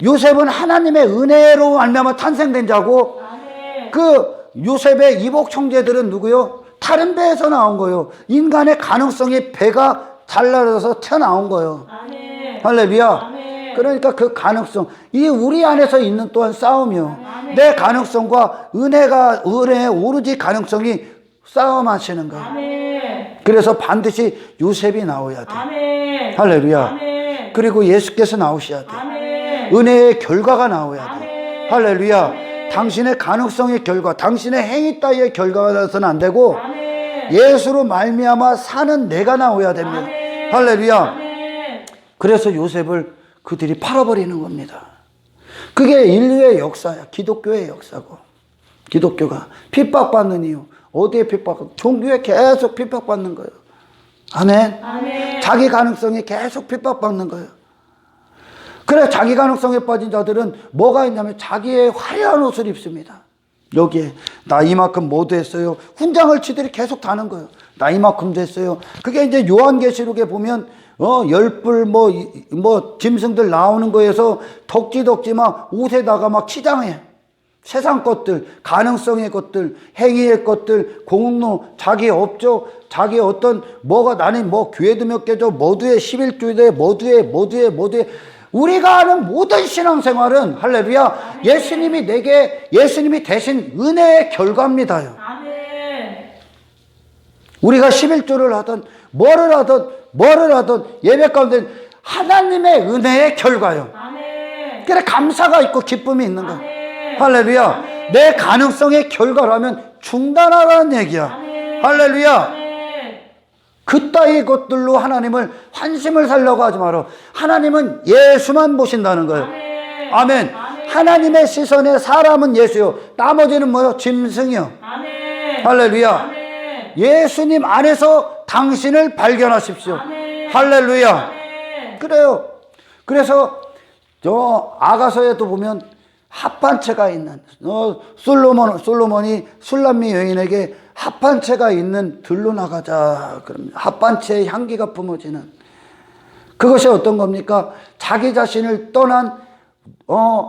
요셉은 하나님의 은혜로 말미암아 탄생된 자고, 아멘. 그 요셉의 이복 형제들은 누구요? 다른 배에서 나온 거예요. 인간의 가능성이 배가 달라져서 튀어나온 거예요. 아멘. 할렐루야. 아멘. 그러니까 그 가능성, 이 우리 안에서 있는 또한 싸움이요. 아멘. 내 가능성과 은혜의 오로지 가능성이 싸움하시는 거예요. 아멘. 그래서 반드시 요셉이 나오야 돼. 아멘. 할렐루야. 아멘. 그리고 예수께서 나오셔야 돼. 아멘. 은혜의 결과가 나와야 돼. 아멘. 할렐루야. 아멘. 당신의 가능성의 결과, 당신의 행위 따위의 결과가 나서는 안 되고 아멘. 예수로 말미암아 사는 내가 나와야 됩니다. 아멘. 할렐루야. 아멘. 그래서 요셉을 그들이 팔아버리는 겁니다. 그게 인류의 역사야. 기독교의 역사고. 기독교가 핍박받는 이유. 어디에 핍박받고? 종교에 계속 핍박받는 거예요. 아멘. 아멘. 자기 가능성이 계속 핍박받는 거예요. 그래, 자기 가능성에 빠진 자들은 뭐가 있냐면 자기의 화려한 옷을 입습니다. 여기에 나 이만큼 뭐 됐어요. 훈장을 지들이 계속 다는 거예요. 나 이만큼 됐어요. 그게 이제 요한계시록에 보면 10뿔 짐승들 나오는 거에서 덕지 막 옷에다가 막 치장해. 세상 것들, 가능성의 것들, 행위의 것들, 공로, 자기 업적, 자기 어떤 나는 교회도 몇 개죠. 모두의 11조에 모두의 우리가 하는 모든 신앙생활은 할렐루야. 예수님이 대신 은혜의 결과입니다요. 아멘. 우리가 11조를 하든 뭐를 하든 예배 가운데 하나님의 은혜의 결과요. 아멘. 그래, 감사가 있고 기쁨이 있는 거예요. 아멘. 할렐루야. 아멘. 내 가능성의 결과라면 중단하라는 얘기야. 아멘. 할렐루야. 아멘. 그따위 것들로 하나님을 환심을 살려고 하지 마라. 하나님은 예수만 보신다는 거예요. 아멘. 아멘. 아멘. 하나님의 시선에 사람은 예수요. 나머지는 뭐요? 짐승이요. 아멘. 할렐루야. 아멘. 예수님 안에서 당신을 발견하십시오. 아멘. 할렐루야. 아멘. 그래요. 그래서 저 아가서에도 보면 합한 채가 있는 솔로몬이 술람미 여인에게 합한 채가 있는 들로 나가자. 그러면 합한 채의 향기가 뿜어지는 그것이 어떤 겁니까? 자기 자신을 떠난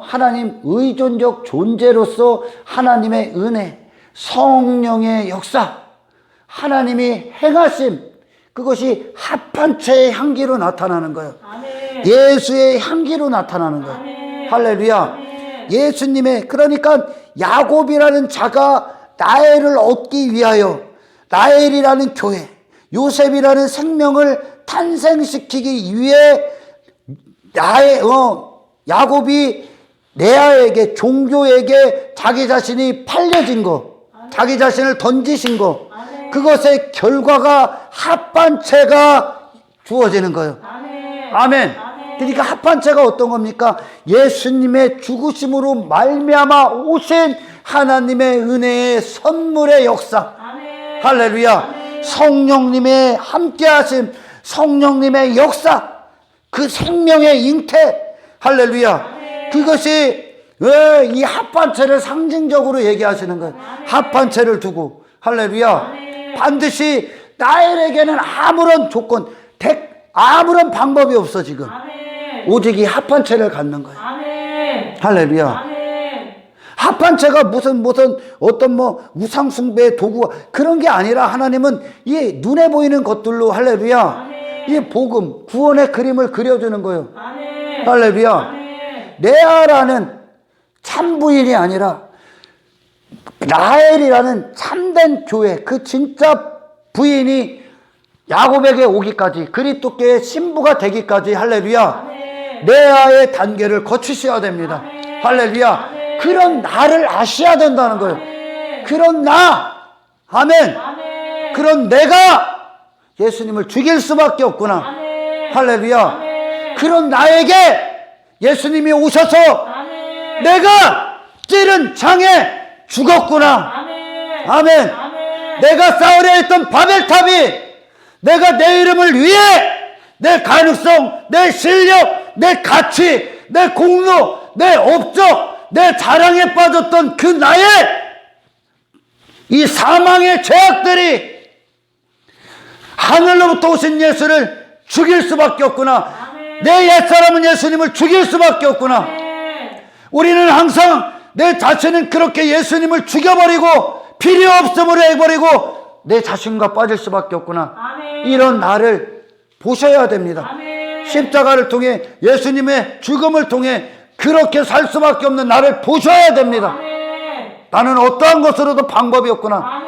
하나님 의존적 존재로서 하나님의 은혜, 성령의 역사, 하나님이 행하심, 그것이 합한 채의 향기로 나타나는 거예요. 아멘. 예수의 향기로 나타나는 거예요. 아멘. 할렐루야. 아멘. 예수님의, 그러니까 야곱이라는 자가 라헬을 얻기 위하여, 라헬이라는 교회, 요셉이라는 생명을 탄생시키기 위해 야곱이 레아에게, 종교에게 자기 자신이 팔려진 거, 자기 자신을 던지신 거, 그것의 결과가 합판체가 주어지는 거예요. 아멘. 그러니까 합판체가 어떤 겁니까? 예수님의 죽으심으로 말미암아 오신 하나님의 은혜의 선물의 역사. 할렐루야. 성령님의 함께하심, 성령님의 역사, 그 생명의 잉태. 할렐루야. 그것이 이 합판체를 상징적으로 얘기하시는 거예요. 합판체를 두고. 할렐루야. 반드시 나엘에게는 아무런 조건, 아무런 방법이 없어 지금. 오직 이 합판체를 갖는 거예요. 할렐루야. 합판체가 무슨 어떤 우상 숭배의 도구 그런 게 아니라 하나님은 이 눈에 보이는 것들로, 할렐루야, 이 복음, 구원의 그림을 그려주는 거예요. 할렐루야. 레아라는 참부인이 아니라 라헬이라는 참된 교회, 그 진짜 부인이 야곱에게 오기까지, 그리스도께의 신부가 되기까지, 할렐루야, 레아의 단계를 거치셔야 됩니다. 할렐루야. 그런 나를 아셔야 된다는 거예요. 그런 나, 아멘. 그런 내가 예수님을 죽일 수밖에 없구나. 할렐루야. 그런 나에게 예수님이 오셔서 내가 찌른 창에 죽었구나. 아멘. 내가 쌓으려 했던 바벨탑이 내가 내 이름을 위해 내 가능성, 내 실력, 내 가치, 내 공로, 내 업적, 내 자랑에 빠졌던 그 나의 이 사망의 죄악들이 하늘로부터 오신 예수를 죽일 수밖에 없구나. 내 옛사람은 예수님을 죽일 수밖에 없구나. 우리는 항상 내 자신은 그렇게 예수님을 죽여버리고 필요 없음으로 해버리고 내 자신과 빠질 수밖에 없구나. 이런 나를 보셔야 됩니다. 십자가를 통해, 예수님의 죽음을 통해 그렇게 살 수밖에 없는 나를 보셔야 됩니다. 나는 어떠한 것으로도 방법이 없구나.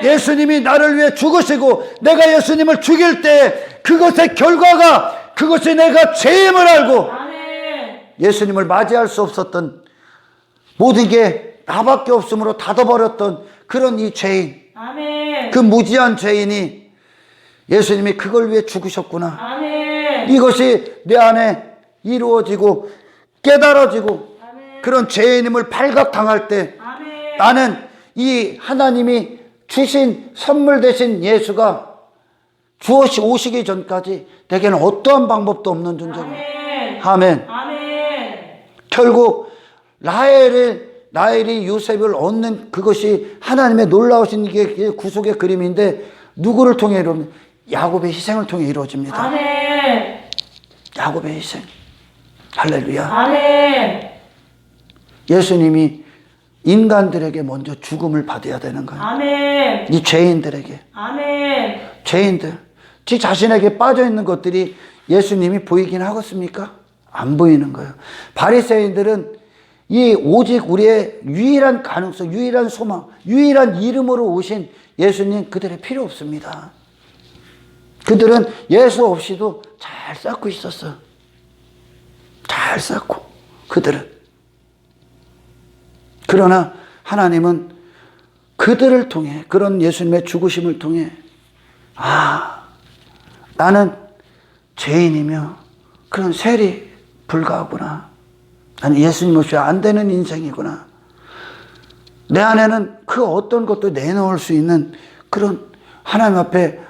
예수님이 나를 위해 죽으시고 내가 예수님을 죽일 때 그것의 결과가, 그것이 내가 죄임을 알고 예수님을 맞이할 수 없었던, 모든 게 나밖에 없음으로 닫아버렸던 그런 이 죄인, 그 무지한 죄인이 예수님이 그걸 위해 죽으셨구나. 이것이 내 안에 이루어지고 깨달아지고 그런 죄인임을 발각당할 때 나는 이 하나님이 주신 선물 되신 예수가 오시기 전까지 내게는 어떠한 방법도 없는 존재입니다. 아멘. 결국 라헬이 요셉을 얻는 그것이 하나님의 놀라우신 게 구속의 그림인데 누구를 통해 이루어집니까? 야곱의 희생을 통해 이루어집니다. 야곱의 희생. 할렐루야. 예수님이 인간들에게 먼저 죽음을 받아야 되는 거예요. 이 죄인들에게. 죄인들. 지 자신에게 빠져있는 것들이 예수님이 보이긴 하겠습니까? 안 보이는 거예요. 바리새인들은 이 오직 우리의 유일한 가능성, 유일한 소망, 유일한 이름으로 오신 예수님, 그들의 필요 없습니다. 그들은 예수 없이도 잘 쌓고 있었어요. 잘 쌓고, 그들은. 그러나 하나님은 그들을 통해, 그런 예수님의 죽으심을 통해, 나는 죄인이며 그런 셀이 불가하구나. 나는 예수님 없이 안 되는 인생이구나. 내 안에는 그 어떤 것도 내놓을 수 있는 그런 하나님 앞에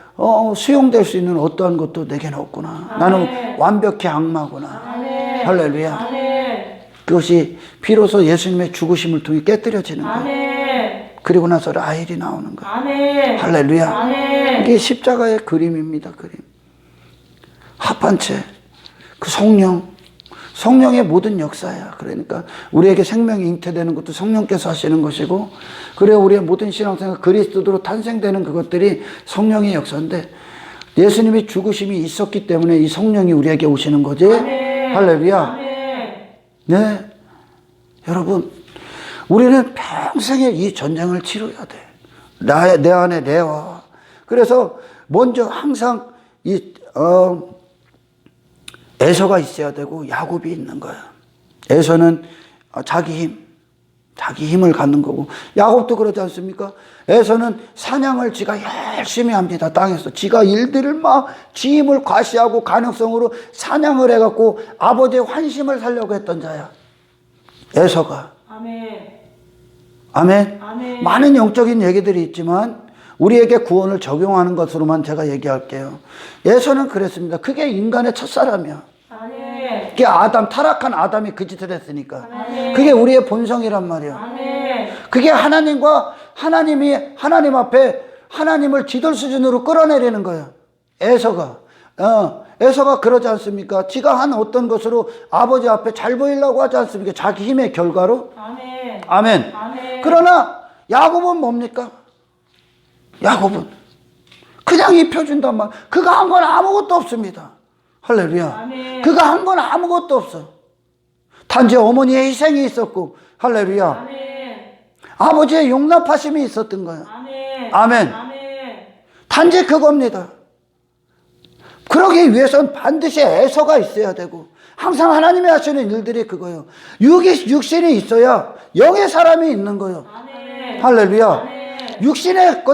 수용될 수 있는 어떠한 것도 내게는 없구나. 나는 완벽히 악마구나. 할렐루야. 그것이 비로소 예수님의 죽으심을 통해 깨뜨려지는 거예요. 그리고 나서 라헬이 나오는 거예요. 할렐루야. 이게 십자가의 그림입니다. 그림. 합한체, 그 성령의 모든 역사야. 그러니까 우리에게 생명이 잉태되는 것도 성령께서 하시는 것이고, 그래 우리의 모든 신앙생활 그리스도로 탄생되는 그것들이 성령의 역사인데, 예수님이 죽으심이 있었기 때문에 이 성령이 우리에게 오시는 거지. 할렐루야. 네, 여러분, 우리는 평생에 이 전쟁을 치러야 돼. 내 안에 내와. 그래서 먼저 항상 에서가 있어야 되고 야곱이 있는 거예요. 에서는 자기 힘을 갖는 거고, 야곱도 그러지 않습니까? 에서는 사냥을 지가 열심히 합니다. 땅에서 지가 일들을 막 지 힘을 과시하고 간역성으로 사냥을 해갖고 아버지의 환심을 살려고 했던 자야, 에서가. 아멘. 아멘. 아멘. 많은 영적인 얘기들이 있지만 우리에게 구원을 적용하는 것으로만 제가 얘기할게요. 에서는 그랬습니다. 그게 인간의 첫사람이야. 아멘. 그게 타락한 아담이 그 짓을 했으니까. 아멘. 그게 우리의 본성이란 말이야. 아멘. 그게 하나님이 하나님 앞에 하나님을 지돌 수준으로 끌어내리는 거예요. 에서가 그러지 않습니까? 지가 한 어떤 것으로 아버지 앞에 잘 보이려고 하지 않습니까? 자기 힘의 결과로. 아멘. 아멘. 아멘. 그러나 야곱은 뭡니까? 야곱은 그냥 입혀준단 말. 그가 한 건 아무것도 없습니다. 할렐루야. 아멘. 그가 한 건 아무것도 없어. 단지 어머니의 희생이 있었고, 할렐루야. 아멘. 아버지의 용납하심이 있었던 거예요. 아멘. 아멘. 아멘. 단지 그겁니다. 그러기 위해서는 반드시 에서가 있어야 되고, 항상 하나님이 하시는 일들이 그거예요. 육신이 있어야 영의 사람이 있는 거예요. 아멘. 할렐루야. 아멘. 육신의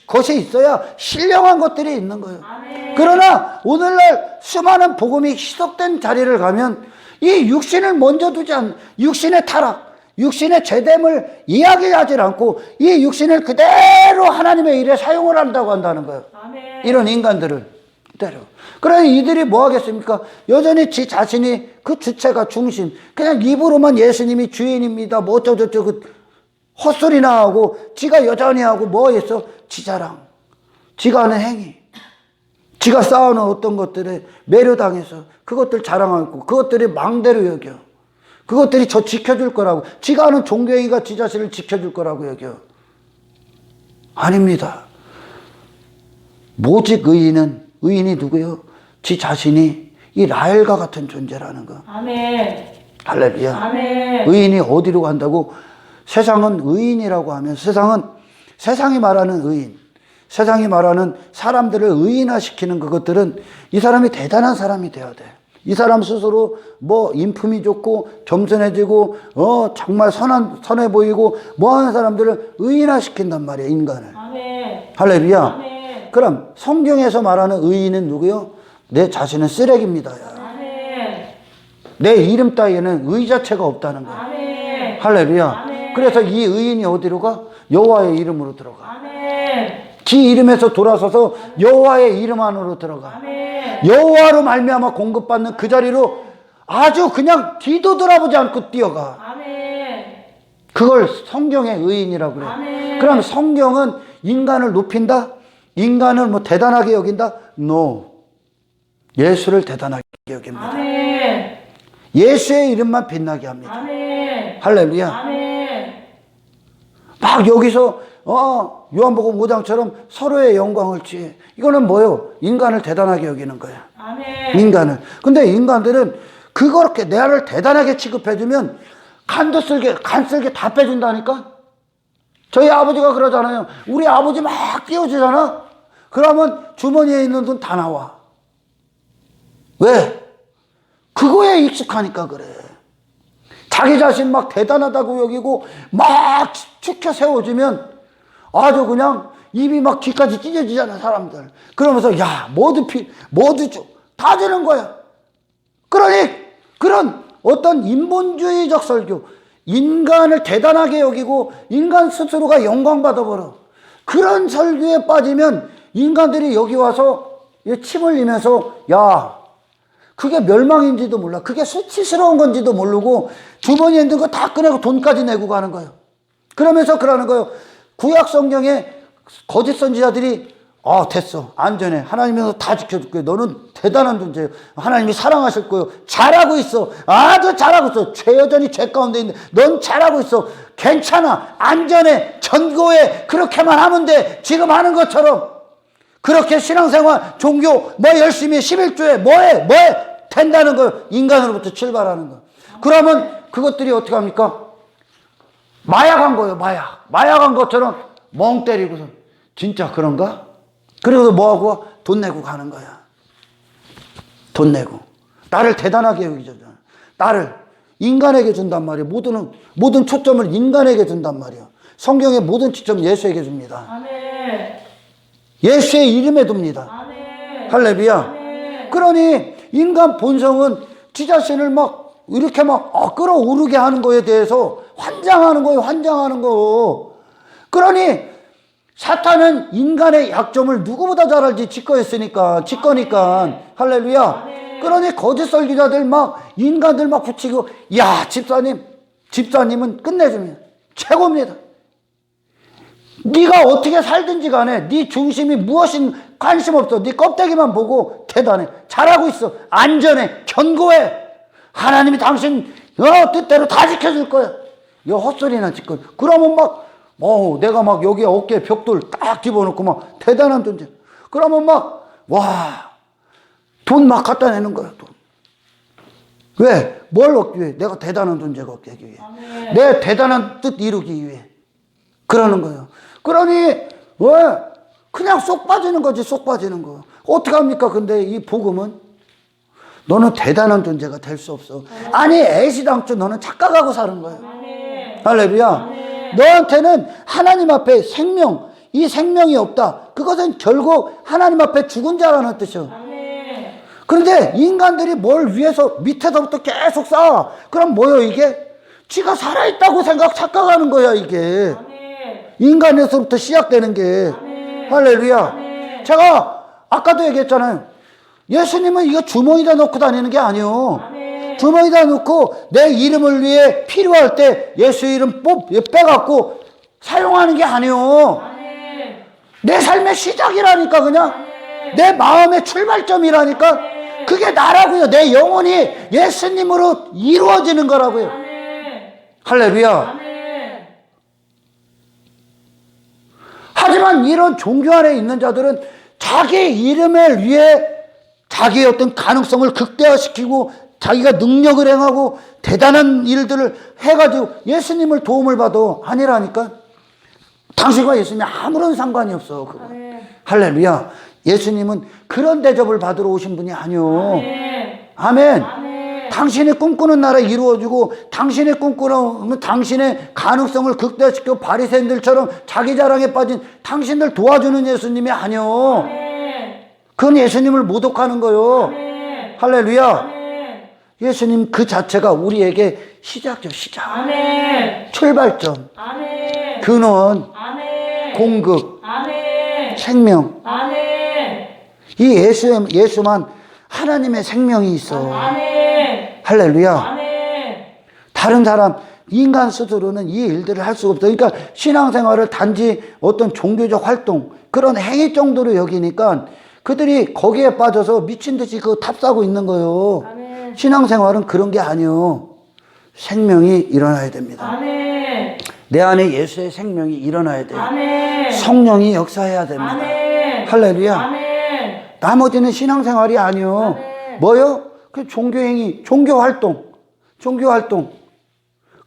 것이 있어야 신령한 것들이 있는 거예요. 아멘. 그러나 오늘날 수많은 복음이 희석된 자리를 가면 이 육신을 먼저 두지 않는, 육신의 타락, 육신의 죄됨을 이야기하지 않고 이 육신을 그대로 하나님의 일에 사용을 한다고 한다는 거예요. 아멘. 이런 인간들을 그대로. 그러니 이들이 뭐 하겠습니까? 여전히 지 자신이 그 주체가 중심, 그냥 입으로만 예수님이 주인입니다, 뭐 어쩌고저쩌고 헛소리나 하고, 지가 여전히 하고 뭐 했어? 지 자랑, 지가 하는 행위, 지가 쌓아놓은 어떤 것들에 매료당해서 그것들 자랑하고, 그것들이 망대로 여겨. 그것들이 저 지켜줄 거라고, 지가 하는 종교행위가 지 자신을 지켜줄 거라고 여겨. 아닙니다. 모직 의인이 누구요? 지 자신이 이 라헬과 같은 존재라는 거. 아멘. 할렐루야. 아멘. 의인이 어디로 간다고? 세상은 의인이라고 하면, 세상이 말하는 의인, 세상이 말하는 사람들을 의인화시키는 그것들은 이 사람이 대단한 사람이 돼야 돼. 이 사람 스스로 뭐 인품이 좋고 겸손해지고 정말 선해 보이고 뭐 하는 사람들을 의인화시킨단 말이야, 인간을. 아멘. 할렐루야. 아멘. 그럼 성경에서 말하는 의인은 누구요? 내 자신은 쓰레기입니다. 아멘. 내 이름 따위에는 의 자체가 없다는 거야. 아멘. 할렐루야. 아멘. 그래서 이 의인이 어디로 가? 여호와의 이름으로 들어가. 아멘. 지 이름에서 돌아서서 여호와의 이름 안으로 들어가. 아멘. 여호와로 말미암아 공급받는 그 자리로 아주 그냥 뒤도 돌아보지 않고 뛰어가. 아멘. 그걸 성경의 의인이라고 그래. 아멘. 그럼 성경은 인간을 높인다? 인간을 뭐 대단하게 여긴다? No. 예수를 대단하게 여깁니다. 아멘. 예수의 이름만 빛나게 합니다. 아멘. 할렐루야. 아멘. 막 여기서 요한복음 5장처럼 서로의 영광을 취해. 이거는 뭐요? 인간을 대단하게 여기는 거야. 아멘. 인간을. 근데 인간들은 그렇게 나를 대단하게 취급해주면 간 쓸게 다 빼준다니까? 저희 아버지가 그러잖아요. 우리 아버지 막 띄워주잖아? 그러면 주머니에 있는 돈 다 나와. 왜? 그거에 익숙하니까 그래. 자기 자신 막 대단하다고 여기고 막 축혀 세워주면 아주 그냥 입이 막 귀까지 찢어지잖아, 사람들. 그러면서 야, 모두 줘. 다 주는 거야. 그러니 그런 어떤 인본주의적 설교, 인간을 대단하게 여기고 인간 스스로가 영광받아 버려. 그런 설교에 빠지면 인간들이 여기 와서 침 흘리면서 야, 그게 멸망인지도 몰라. 그게 수치스러운 건지도 모르고 주머니에 있는 거 다 꺼내고 돈까지 내고 가는 거예요. 그러면서 그러는 거예요. 구약 성경에 거짓 선지자들이 됐어, 안전해, 하나님께서 다 지켜줄 거예요, 너는 대단한 존재예요, 하나님이 사랑하실 거예요, 잘하고 있어, 아주 잘하고 있어, 여전히 죄 가운데 있는데 넌 잘하고 있어, 괜찮아, 안전해, 전고해, 그렇게만 하면 돼, 지금 하는 것처럼. 그렇게 신앙생활, 종교 뭐 열심히 11조에 뭐해 된다는 걸 인간으로부터 출발하는 거. 그러면 그것들이 어떻게 합니까? 마약한 거예요. 마약한 것처럼 멍 때리고서 진짜 그런가? 그리고 뭐하고? 돈 내고 가는 거야. 돈 내고. 나를 대단하게 여기잖아. 나를 인간에게 준단 말이야. 모든 초점을 인간에게 준단 말이야. 성경의 모든 초점 예수에게 줍니다. 아멘. 예수의 이름에 둡니다. 아멘. 할렐루야. 아멘. 그러니 인간 본성은 지 자신을 막 이렇게 막 끌어오르게 하는 거에 대해서 환장하는 거예요. 환장하는 거. 그러니 사탄은 인간의 약점을 누구보다 잘 알지. 지꺼니까. 할렐루야. 그러니 거짓 설교자들 막 인간들 막 붙이고, 야, 집사님은 끝내줍니다. 최고입니다. 네가 어떻게 살든지 간에 네 중심이 무엇인 관심 없어. 네 껍데기만 보고 대단해. 잘하고 있어. 안전해. 견고해. 하나님이 당신 뜻대로 다 지켜줄 거야. 이 헛소리나 짓고. 그러면 막 내가 막 여기 어깨에 벽돌 딱 집어넣고 막 대단한 존재. 그러면 막 돈 막 갖다 내는 거야. 돈. 왜? 뭘 얻기 위해? 내가 대단한 존재가 얻기 위해. 내 대단한 뜻 이루기 위해. 그러는 거예요. 그러니 왜? 그냥 쏙 빠지는 거지. 쏙 빠지는 거. 어떡합니까? 근데 이 복음은 너는 대단한 존재가 될 수 없어. 아니 애시당초 너는 착각하고 사는 거야. 할렐루야. 너한테는 하나님 앞에 생명, 이 생명이 없다. 그것은 결국 하나님 앞에 죽은 자라는 뜻이야. 그런데 인간들이 뭘 위에서 밑에서부터 계속 쌓아. 그럼 뭐요 이게? 지가 살아있다고 착각하는 거야 이게. 인간에서부터 시작되는 게. 할렐루야. 제가 아까도 얘기했잖아요. 예수님은 이거 주머니에다 넣고 다니는 게 아니에요. 주머니에다 넣고 내 이름을 위해 필요할 때 예수 이름 빼갖고 사용하는 게 아니에요. 내 삶의 시작이라니까. 그냥 내 마음의 출발점이라니까. 그게 나라고요. 내 영혼이 예수님으로 이루어지는 거라고요. 할렐루야. 하지만 이런 종교 안에 있는 자들은 자기 이름을 위해 자기의 어떤 가능성을 극대화시키고 자기가 능력을 행하고 대단한 일들을 해가지고 예수님을 도움을 받아. 아니라니까. 당신과 예수님이 아무런 상관이 없어. 그거. 할렐루야. 예수님은 그런 대접을 받으러 오신 분이 아니요. 아멘. 당신의 꿈꾸는 나라 이루어지고 당신의 꿈꾸는 당신의 가능성을 극대화시키고 바리새인들처럼 자기 자랑에 빠진 당신들 도와주는 예수님이 아니요. 그건 예수님을 모독하는 거요. 할렐루야. 예수님 그 자체가 우리에게 시작이죠. 시작. 출발점. 근원. 공급. 생명. 이 예수만 하나님의 생명이 있어. 할렐루야. 다른 사람, 인간 스스로는 이 일들을 할 수가 없어. 그러니까 신앙생활을 단지 어떤 종교적 활동, 그런 행위 정도로 여기니까 그들이 거기에 빠져서 미친 듯이 그거 탑싸고 있는 거예요. 신앙생활은 그런 게 아니에요. 생명이 일어나야 됩니다. 내 안에 예수의 생명이 일어나야 돼요. 성령이 역사해야 됩니다. 할렐루야. 나머지는 신앙생활이 아니요. 뭐요? 그 종교행위, 종교활동.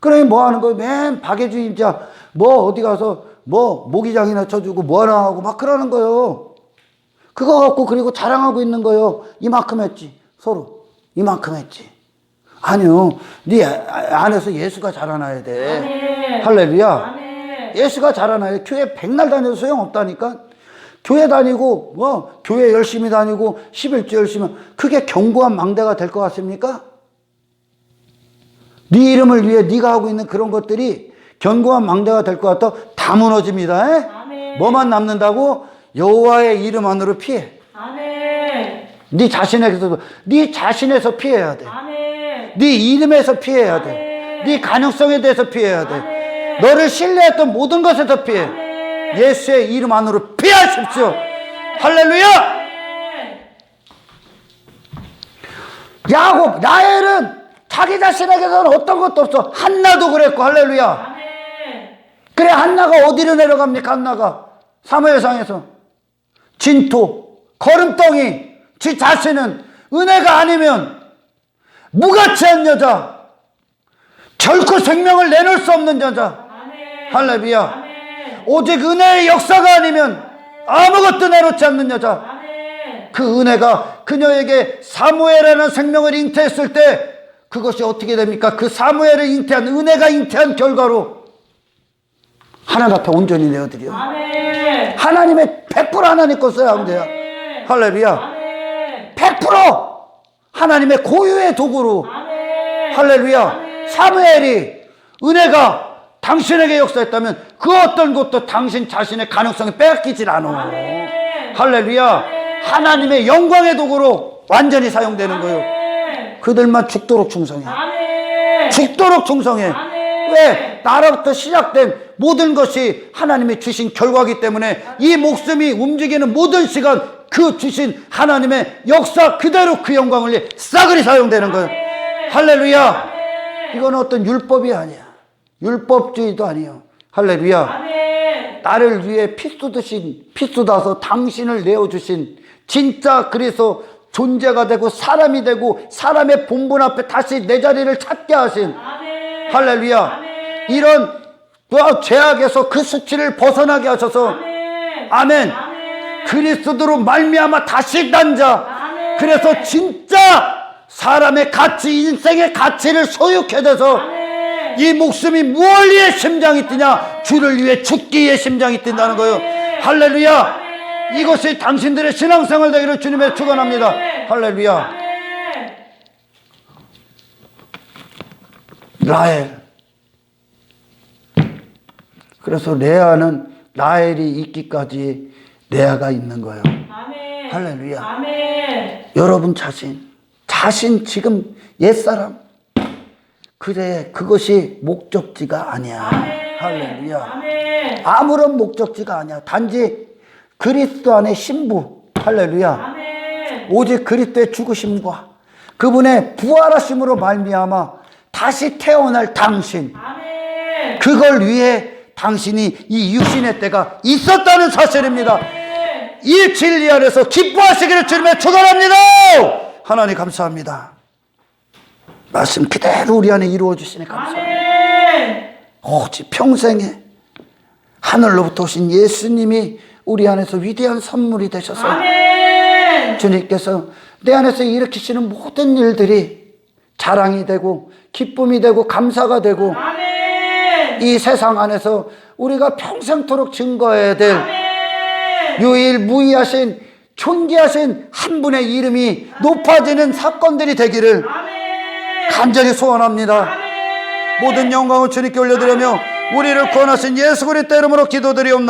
그러니 뭐 하는 거예요? 맨 박애주의자, 어디 가서 모기장이나 쳐주고 뭐하나 하고 막 그러는 거예요. 그거 갖고 그리고 자랑하고 있는 거예요. 이만큼 했지. 서로. 이만큼 했지. 아니요. 네 안에서 예수가 자라나야 돼. 할렐루야. 예수가 자라나야 돼. 교회 백날 다녀도 소용없다니까. 교회 다니고 교회 열심히 다니고 11조 열심히 그게 견고한 망대가 될 것 같습니까? 네 이름을 위해 네가 하고 있는 그런 것들이 견고한 망대가 될 것 같아? 다 무너집니다. 뭐만 남는다고? 여호와의 이름 안으로 피해. 네 자신에서 피해야 돼. 네 이름에서 피해야 돼. 네 가능성에 대해서 피해야 돼. 너를 신뢰했던 모든 것에서 피해. 예수의 이름 안으로 피하십시오. 할렐루야. 야곱, 라헬은 자기 자신에게서는 어떤 것도 없어. 한나도 그랬고. 할렐루야. 그래, 한나가 어디로 내려갑니까? 한나가 사무엘상에서 진토, 거름덩이. 지 자신은 은혜가 아니면 무가치한 여자, 결코 생명을 내놓을 수 없는 여자. 할렐루야. 오직 은혜의 역사가 아니면 아무것도 내놓지 않는 여자. 아멘. 그 은혜가 그녀에게 사무엘이라는 생명을 잉태했을 때 그것이 어떻게 됩니까? 그 사무엘을 잉태한, 은혜가 잉태한 결과로 하나님 앞에 온전히 내어드려. 아멘. 하나님의 100% 하나님 것이야, 형제야. 아멘. 할렐루야. 아멘. 100% 하나님의 고유의 도구로. 아멘. 할렐루야. 아멘. 사무엘이 은혜가 당신에게 역사했다면 그 어떤 것도 당신 자신의 가능성이 빼앗기질 않아. 아멘. 할렐루야. 아멘. 하나님의 영광의 도구로 완전히 사용되는 거예요. 아멘. 그들만 죽도록 충성해. 아멘. 죽도록 충성해. 아멘. 왜? 나로부터 시작된 모든 것이 하나님이 주신 결과이기 때문에 이 목숨이 움직이는 모든 시간 그 주신 하나님의 역사 그대로 그 영광을 위해 싸그리 사용되는 거예요. 할렐루야. 아멘. 이건 어떤 율법이 아니야. 율법주의도 아니에요. 할렐루야. 아멘. 나를 위해 피 쏟아서 당신을 내어주신 진짜 그래서 존재가 되고 사람이 되고 사람의 본분 앞에 다시 내 자리를 찾게 하신 아멘. 할렐루야. 아멘. 이런 죄악에서 그 수치를 벗어나게 하셔서 아멘. 아멘. 아멘. 그리스도로 말미암아 다시 난 자. 아멘. 그래서 진짜 사람의 가치, 인생의 가치를 소유케 돼서 아멘. 이 목숨이 무엇 위해 심장이 뛰냐? 주를 위해 죽기 위해 심장이 뛴다는 거예요. 할렐루야. 아멘. 이것이 당신들의 신앙생활 되기를 주님의 축원합니다. 할렐루야. 아멘. 라헬. 그래서 레아는 라헬이 있기까지 레아가 있는 거예요. 아멘. 할렐루야. 아멘. 여러분 자신 지금 옛사람. 그래, 그것이 목적지가 아니야. 아멘. 할렐루야. 아멘. 아무런 목적지가 아니야. 단지 그리스도 안의 신부. 할렐루야. 아멘. 오직 그리스도의 죽으심과 그분의 부활하심으로 말미암아 다시 태어날 당신. 아멘. 그걸 위해 당신이 이 육신의 때가 있었다는 사실입니다. 아멘. 이 진리 안에서 기뻐하시기를 주님의 축원합니다. 하나님 감사합니다. 말씀 그대로 우리 안에 이루어 주시니 감사합니다. 아멘. 오직 평생에 하늘로부터 오신 예수님이 우리 안에서 위대한 선물이 되셔서 아멘. 주님께서 내 안에서 일으키시는 모든 일들이 자랑이 되고 기쁨이 되고 감사가 되고 아멘. 이 세상 안에서 우리가 평생토록 증거해야 될 아멘. 유일무이하신 존귀하신 한 분의 이름이 높아지는 사건들이 되기를 아멘. 간절히 소원합니다. 아멘. 모든 영광을 주님께 올려드리며 우리를 구원하신 예수 그리스도 이름으로 기도드리옵나이다.